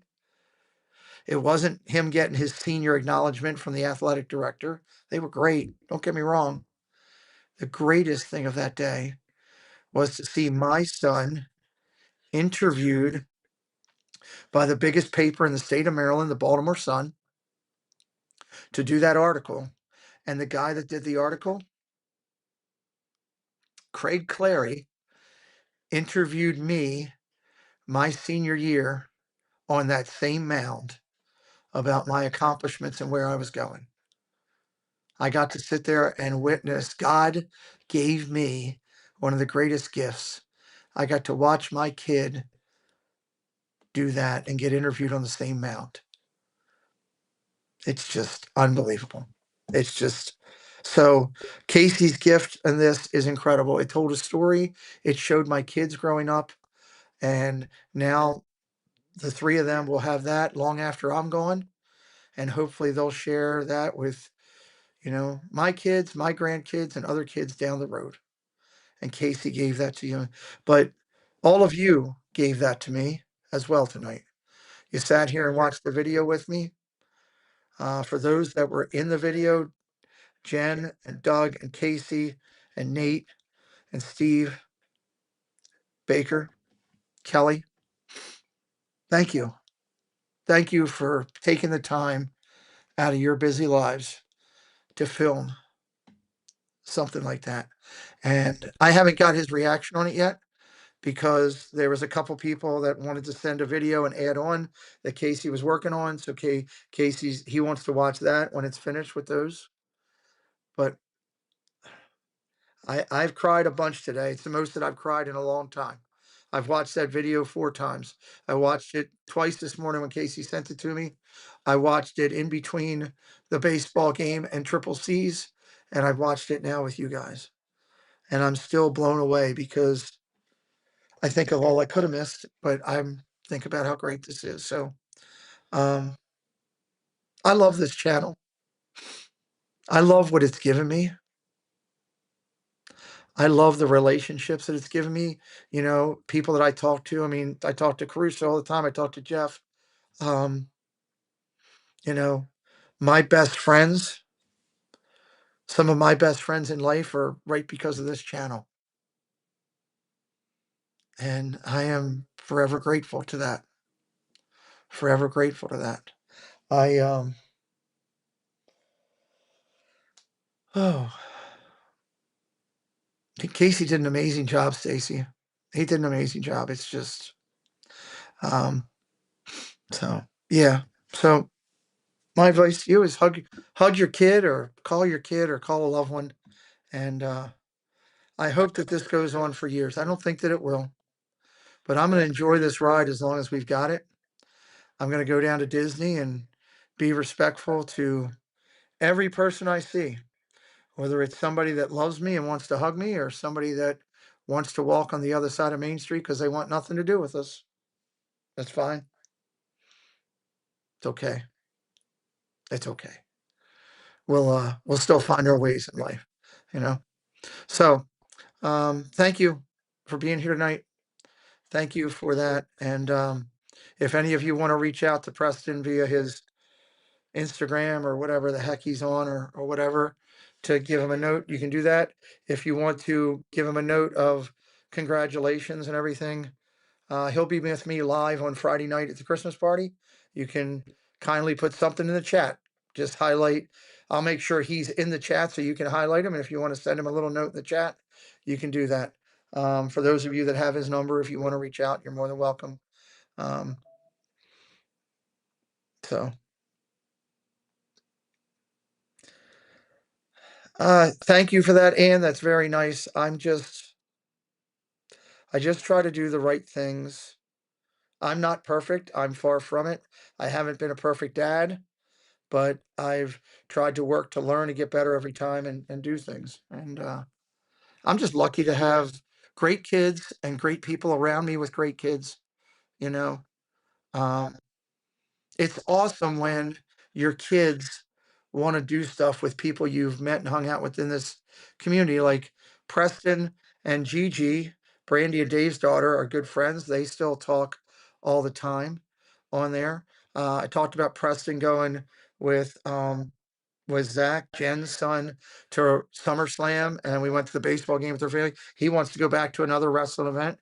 It wasn't him getting his senior acknowledgement from the athletic director. They were great, don't get me wrong. The greatest thing of that day was to see my son interviewed by the biggest paper in the state of Maryland, the Baltimore Sun, to do that article. And the guy that did the article, Craig Clary, interviewed me my senior year on that same mound about my accomplishments and where I was going. I got to sit there and witness. God gave me one of the greatest gifts. I got to watch my kid do that and get interviewed on the same mound. It's just unbelievable. It's just so Casey's gift in this is incredible. It told a story. It showed my kids growing up, and now the 3 of them will have that long after I'm gone, and hopefully they'll share that with, my kids, my grandkids, and other kids down the road. And Casey gave that to you, but all of you gave that to me as well tonight. You sat here and watched the video with me. For those that were in the video, Jen and Doug and Casey and Nate and Steve, Baker, Kelly, thank you. Thank you for taking the time out of your busy lives to film something like that. And I haven't got his reaction on it yet because there was a couple people that wanted to send a video and add on that Casey was working on. So he wants to watch that when it's finished with those. But I've cried a bunch today. It's the most that I've cried in a long time. I've watched that video 4 times. I watched it twice this morning when Casey sent it to me. I watched it in between the baseball game and Triple C's, and I've watched it now with you guys. And I'm still blown away because I think of all I could have missed, but I'm think about how great this is. So, um, I love this channel. I love what it's given me. I love the relationships that it's given me. You know, people that I talk to. I mean, I talk to Caruso all the time. I talk to Jeff. Um, you know, my best friends, some of my best friends in life are right because of this channel. And I am forever grateful to that. Forever grateful to that. I oh, Casey did an amazing job, Stacy. He did an amazing job. It's just um so yeah. So my advice to you is hug your kid or call a loved one. And I hope that this goes on for years. I don't think that it will, but I'm going to enjoy this ride as long as we've got it. I'm going to go down to Disney and be respectful to every person I see, whether it's somebody that loves me and wants to hug me or somebody that wants to walk on the other side of Main Street because they want nothing to do with us. That's fine. It's okay. It's okay. We'll still find our ways in life, you know. So thank you for being here tonight. Thank you for that. And if any of you want to reach out to Preston via his Instagram or whatever the heck he's on or whatever to give him a note, you can do that. If you want to give him a note of congratulations and everything, he'll be with me live on Friday night at the Christmas party. You can kindly put something in the chat. Just highlight. I'll make sure he's in the chat so you can highlight him. And if you want to send him a little note in the chat, you can do that. For those of you that have his number, if you want to reach out, you're more than welcome. Um, so, thank you for that, Ann. That's very nice. I just try to do the right things. I'm not perfect. I'm far from it. I haven't been a perfect dad, but I've tried to work to learn and get better every time and do things. And I'm just lucky to have great kids and great people around me with great kids. You know, um, it's awesome when your kids want to do stuff with people you've met and hung out with in this community, like Preston and Gigi, Brandy and Dave's daughter, are good friends. They still talk all the time on there. I talked about Preston going with Zach, Jen's son, to SummerSlam, and we went to the baseball game with their family. He wants to go back to another wrestling event.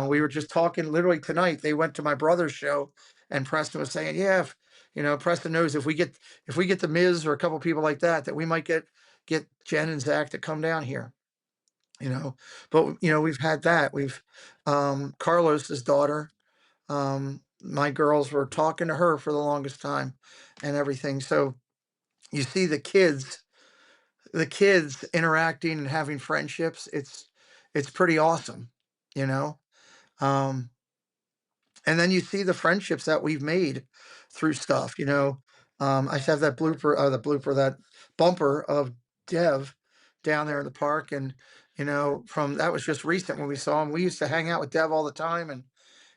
We were just talking literally tonight. They went to my brother's show, and Preston was saying, "Yeah, if, Preston knows if we get the Miz or a couple people like that, that we might get Jen and Zach to come down here." You know, but we've had that. We've Carlos's daughter. My girls were talking to her for the longest time, and everything. So you see the kids interacting and having friendships. It's pretty awesome, you know. Um, and then you see the friendships that we've made through stuff. I have that bumper of Dev down there in the park, and from that was just recent when we saw him. We used to hang out with Dev all the time, and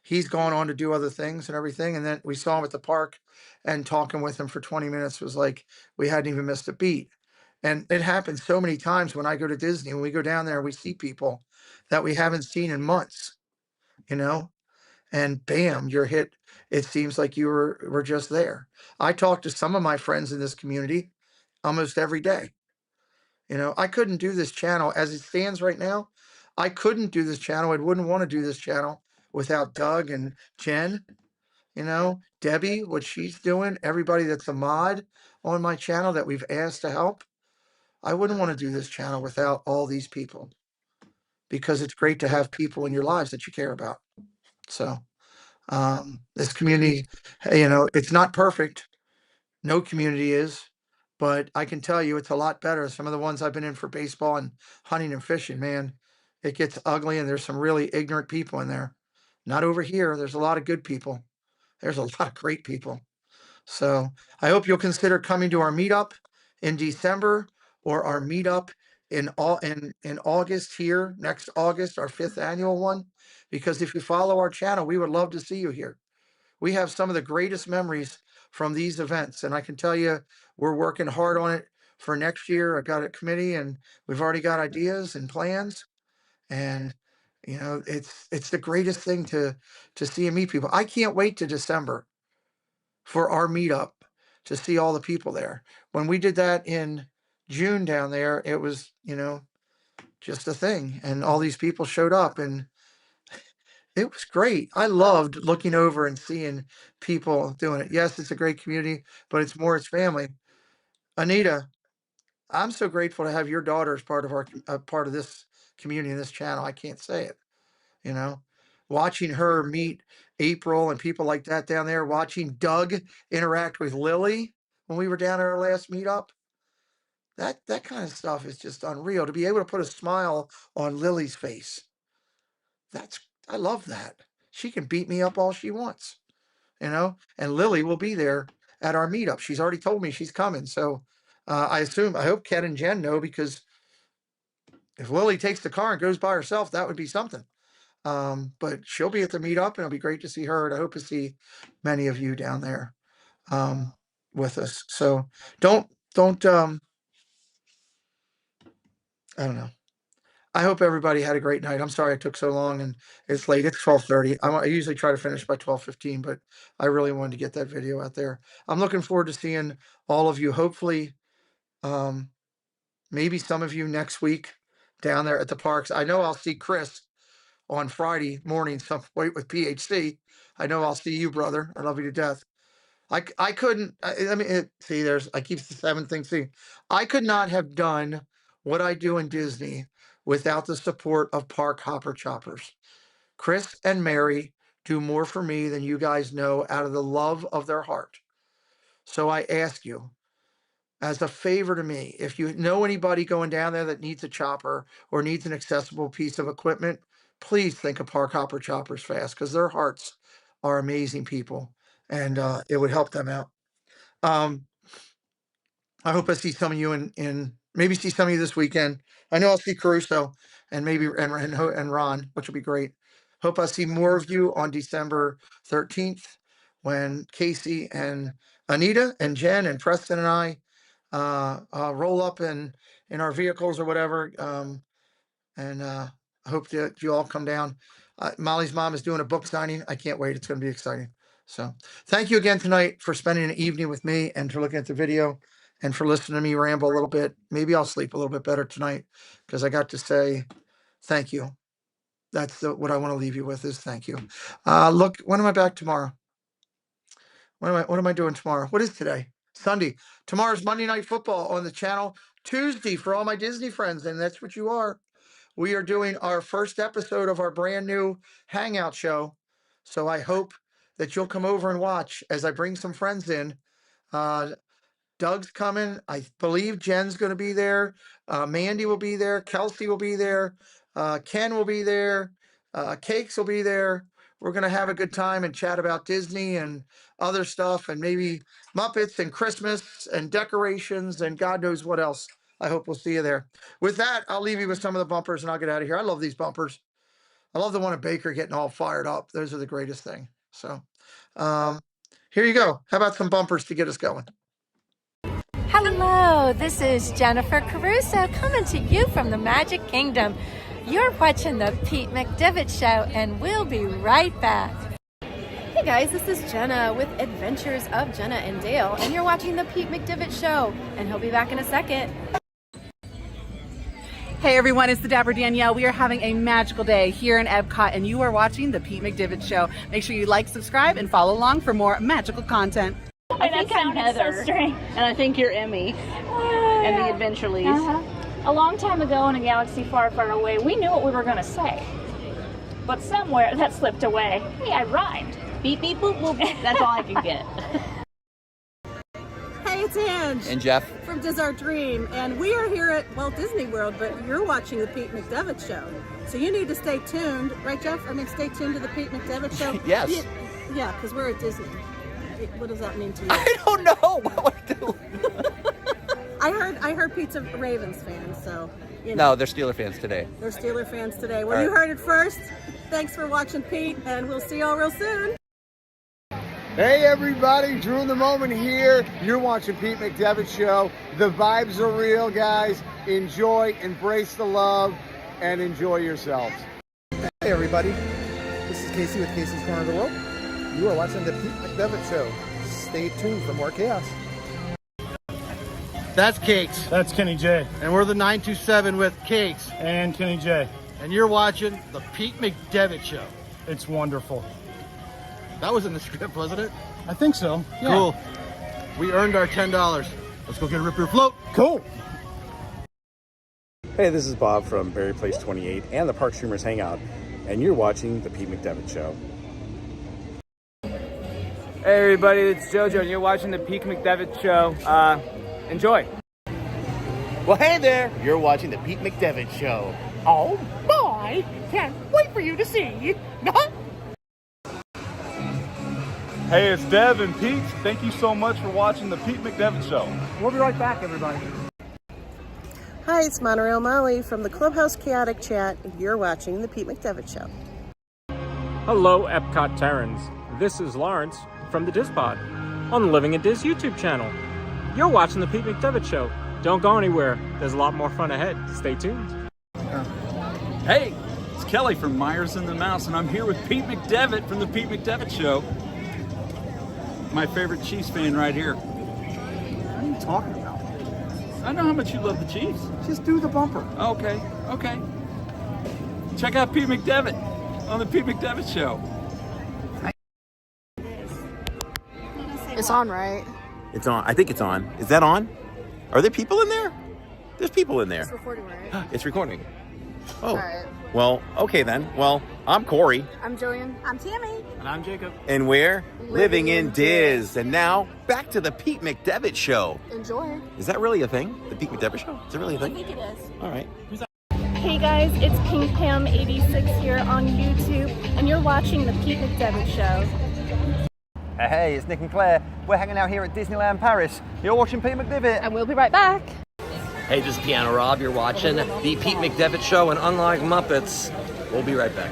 he's gone on to do other things and everything. And then we saw him at the park, and talking with him for 20 minutes was like we hadn't even missed a beat. And it happens so many times when I go to Disney. When we go down there, we see people that we haven't seen in months, you know, and bam, you're hit. It seems like you were just there. I talk to some of my friends in this community almost every day. I couldn't do this channel as it stands right now. I couldn't do this channel. I wouldn't want to do this channel without Doug and Jen, Debbie, what she's doing, everybody that's a mod on my channel that we've asked to help. I wouldn't want to do this channel without all these people because it's great to have people in your lives that you care about. So, this community, it's not perfect. No community is, but I can tell you it's a lot better. Some of the ones I've been in for baseball and hunting and fishing, man, it gets ugly and there's some really ignorant people in there. Not over here. There's a lot of good people. There's a lot of great people. So I hope you'll consider coming to our meetup in December or our meetup in August here, next August, our 5th annual one. Because if you follow our channel, we would love to see you here. We have some of the greatest memories from these events. And I can tell you, we're working hard on it for next year. I got a committee and we've already got ideas and plans. And you know, it's the greatest thing to see and meet people. I can't wait to December for our meetup to see all the people there. When we did that in June down there, it was, you know, just a thing. And all these people showed up and it was great. I loved looking over and seeing people doing it. Yes, it's a great community, but it's family. Anita, I'm so grateful to have your daughter as part of part of this community and this channel. I can't say it, you know, watching her meet April and people like that down there, watching Doug interact with Lily when we were down at our last meetup. That kind of stuff is just unreal. To be able to put a smile on Lily's face. I love that. She can beat me up all she wants, you know, and Lily will be there at our meetup. She's already told me she's coming. So I hope Ken and Jen know, because if Lily takes the car and goes by herself, that would be something. But she'll be at the meetup and it'll be great to see her. And I hope to see many of you down there with us. So don't I don't know. I hope everybody had a great night. I'm sorry it took so long and it's late. It's 12:30. I usually try to finish by 12:15, but I really wanted to get that video out there. I'm looking forward to seeing all of you. Hopefully, maybe some of you next week down there at the parks. I know I'll see Chris on Friday morning, some wait with PHC. I know I'll see you, brother. I love you to death. I couldn't, see, I keep the 7 things. See, I could not have done what I do in Disney without the support of Park Hopper Choppers. Chris and Mary do more for me than you guys know, out of the love of their heart. So I ask you, as a favor to me, if you know anybody going down there that needs a chopper or needs an accessible piece of equipment, please think of Park Hopper Choppers fast, because their hearts are amazing people, and it would help them out. I hope I see some of you in maybe see some of you this weekend. I know I'll see Caruso and maybe and Ron, which will be great. Hope I see more of you on December 13th when Casey and Anita and Jen and Preston and I roll up in our vehicles or whatever. And I hope that you all come down. Molly's mom is doing a book signing. I can't wait. It's going to be exciting. So thank you again tonight for spending an evening with me and for looking at the video and for listening to me ramble a little bit. Maybe I'll sleep a little bit better tonight because I got to say thank you. That's what I want to leave you with, is thank you. Look, when am I back tomorrow? What am I doing tomorrow? What is today? Sunday. Tomorrow's Monday Night Football on the channel. Tuesday for all my Disney friends, and that's what you are. We are doing our first episode of our brand new Hangout show. So I hope that you'll come over and watch as I bring some friends in. Doug's coming. I believe Jen's going to be there. Mandy will be there. Kelsey will be there. Ken will be there. Cakes will be there. We're going to have a good time and chat about Disney and other stuff, and maybe Muppets and Christmas and decorations and God knows what else. I hope we'll see you there. With that, I'll leave you with some of the bumpers and I'll get out of here. I love these bumpers. I love the one at Baker getting all fired up. Those are the greatest thing. So here you go. How about some bumpers to get us going? Hello, this is Jennifer Caruso coming to you from the Magic Kingdom. You're watching the Pete McDivitt Show, and we'll be right back. Hey guys, this is Jenna with Adventures of Jenna and Dale, and you're watching the Pete McDivitt Show, and he'll be back in a second. Hey everyone, it's the Dapper Danielle. We are having a magical day here in Epcot, and you are watching the Pete McDivitt Show. Make sure you like, subscribe, and follow along for more magical content. I think I'm Heather, and I think you're Emmy, and the Adventurelys. A long time ago in a galaxy far, far away, we knew what we were going to say. But somewhere that slipped away. Hey, I rhymed. Beep, beep, boop, boop. That's all I can get. Hey, it's Ange. And Jeff. From Does Our Dream. And we are here at Walt Disney World, but you're watching the Pete McDevitt Show. So you need to stay tuned. Right, Jeff? I mean, stay tuned to the Pete McDevitt Show. Yes. Yeah, because we're at Disney. What does that mean to you? I don't know. What do I do? I heard Pete's a Ravens fan, so, you know. No, they're Steeler fans today. They're Steeler fans today. Well, All you right. heard it first. Thanks for watching, Pete, and we'll see y'all real soon. Hey everybody, Drew in the Moment here. You're watching Pete McDevitt Show. The vibes are real, guys. Enjoy, embrace the love, and enjoy yourselves. Hey everybody, this is Casey with Casey's Corner of the World. You are watching the Pete McDevitt Show. Stay tuned for more chaos. That's Cakes. That's Kenny J. And we're the 927 with Cakes. And Kenny J. And you're watching the Pete McDevitt Show. It's wonderful. That was in the script, wasn't it? I think so. Yeah. Cool. We earned our $10. Let's go get a rip your float. Cool. Hey, this is Bob from Berry Place 28 and the Park Streamers Hangout, and you're watching the Pete McDevitt Show. Hey everybody, it's JoJo and you're watching the Pete McDevitt Show. Enjoy. Well, hey there, you're watching the Pete McDevitt Show. Oh my, can't wait for you to see. Hey, it's Dev and Pete. Thank you so much for watching the Pete McDevitt Show. We'll be right back, everybody. Hi, it's Monorail Molly from the Clubhouse Chaotic Chat, and you're watching the Pete McDevitt Show. Hello, Epcot Terrans. This is Lawrence from the DizPod on the Living in Diz YouTube channel. You're watching the Pete McDevitt Show. Don't go anywhere. There's a lot more fun ahead. Stay tuned. Hey, it's Kelly from Myers and the Mouse, and I'm here with Pete McDevitt from the Pete McDevitt Show. My favorite Chiefs fan right here. What are you talking about? I know how much you love the Chiefs. Just do the bumper. Okay. Check out Pete McDevitt on the Pete McDevitt Show. It's on, right? It's on. I think it's on. Is that on? Are there people in there? There's people in there. It's recording, right? It's recording. Oh. All right. Well, okay then. Well, I'm Corey. I'm Jillian. I'm Tammy. And I'm Jacob. And we're Living in Diz. And now, back to the Pete McDevitt Show. Enjoy. Is that really a thing? The Pete McDevitt Show? Is it really a thing? I think it is. All right. Hey guys, it's Pink Pam 86 here on YouTube, and you're watching the Pete McDevitt Show. Hey, it's Nick and Claire. We're hanging out here at Disneyland Paris. You're watching Pete McDevitt. And we'll be right back. Hey, this is Piano Rob. You're watching the Pete McDevitt Show, and unlike Muppets, we'll be right back.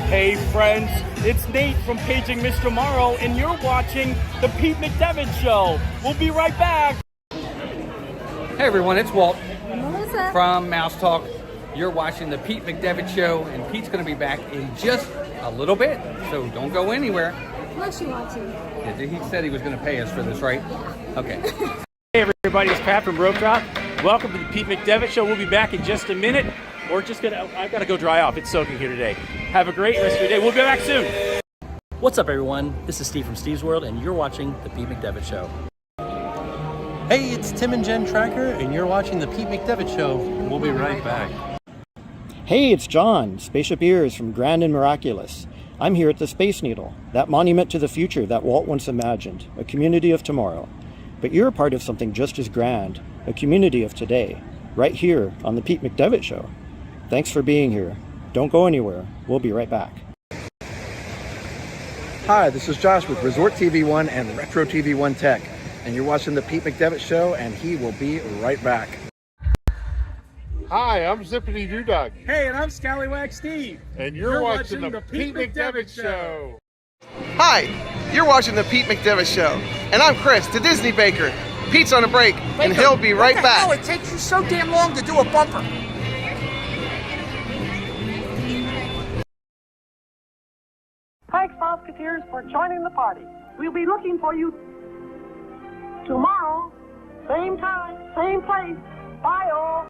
Hey friends, it's Nate from Paging Mr. Morrow, and you're watching the Pete McDevitt Show. We'll be right back. Hey everyone, it's Walt Melissa from Mouse Talk. You're watching the Pete McDevitt Show, and Pete's going to be back in just a little bit, so don't go anywhere. What's she watching? He said he was going to pay us for this, right? Okay. Hey everybody, it's Pat from Rope Drop. Welcome to the Pete McDevitt Show. We'll be back in just a minute. I've got to go dry off. It's soaking here today. Have a great rest of your day. We'll be back soon. What's up, everyone? This is Steve from Steve's World, and you're watching the Pete McDevitt Show. Hey, it's Tim and Jen Tracker, and you're watching the Pete McDevitt Show. We'll be right back. Hey, it's John, Spaceship Ears from Grand and Miraculous. I'm here at the Space Needle, that monument to the future that Walt once imagined, a community of tomorrow. But you're a part of something just as grand, a community of today, right here on the Pete McDevitt Show. Thanks for being here. Don't go anywhere. We'll be right back. Hi, this is Josh with Resort TV One and Retro TV One Tech, and you're watching the Pete McDevitt Show, and he will be right back. Hi, I'm Zippity Doo Dog. Hey, and I'm Scallywag Steve. And you're watching the Pete McDevitt Show. Hi, you're watching the Pete McDevitt Show, and I'm Chris, the Disney Baker. Pete's on a break, and he'll be right back. Oh, it takes you so damn long to do a bumper. Thanks, Musketeers, for joining the party. We'll be looking for you tomorrow, same time, same place. Bye, all.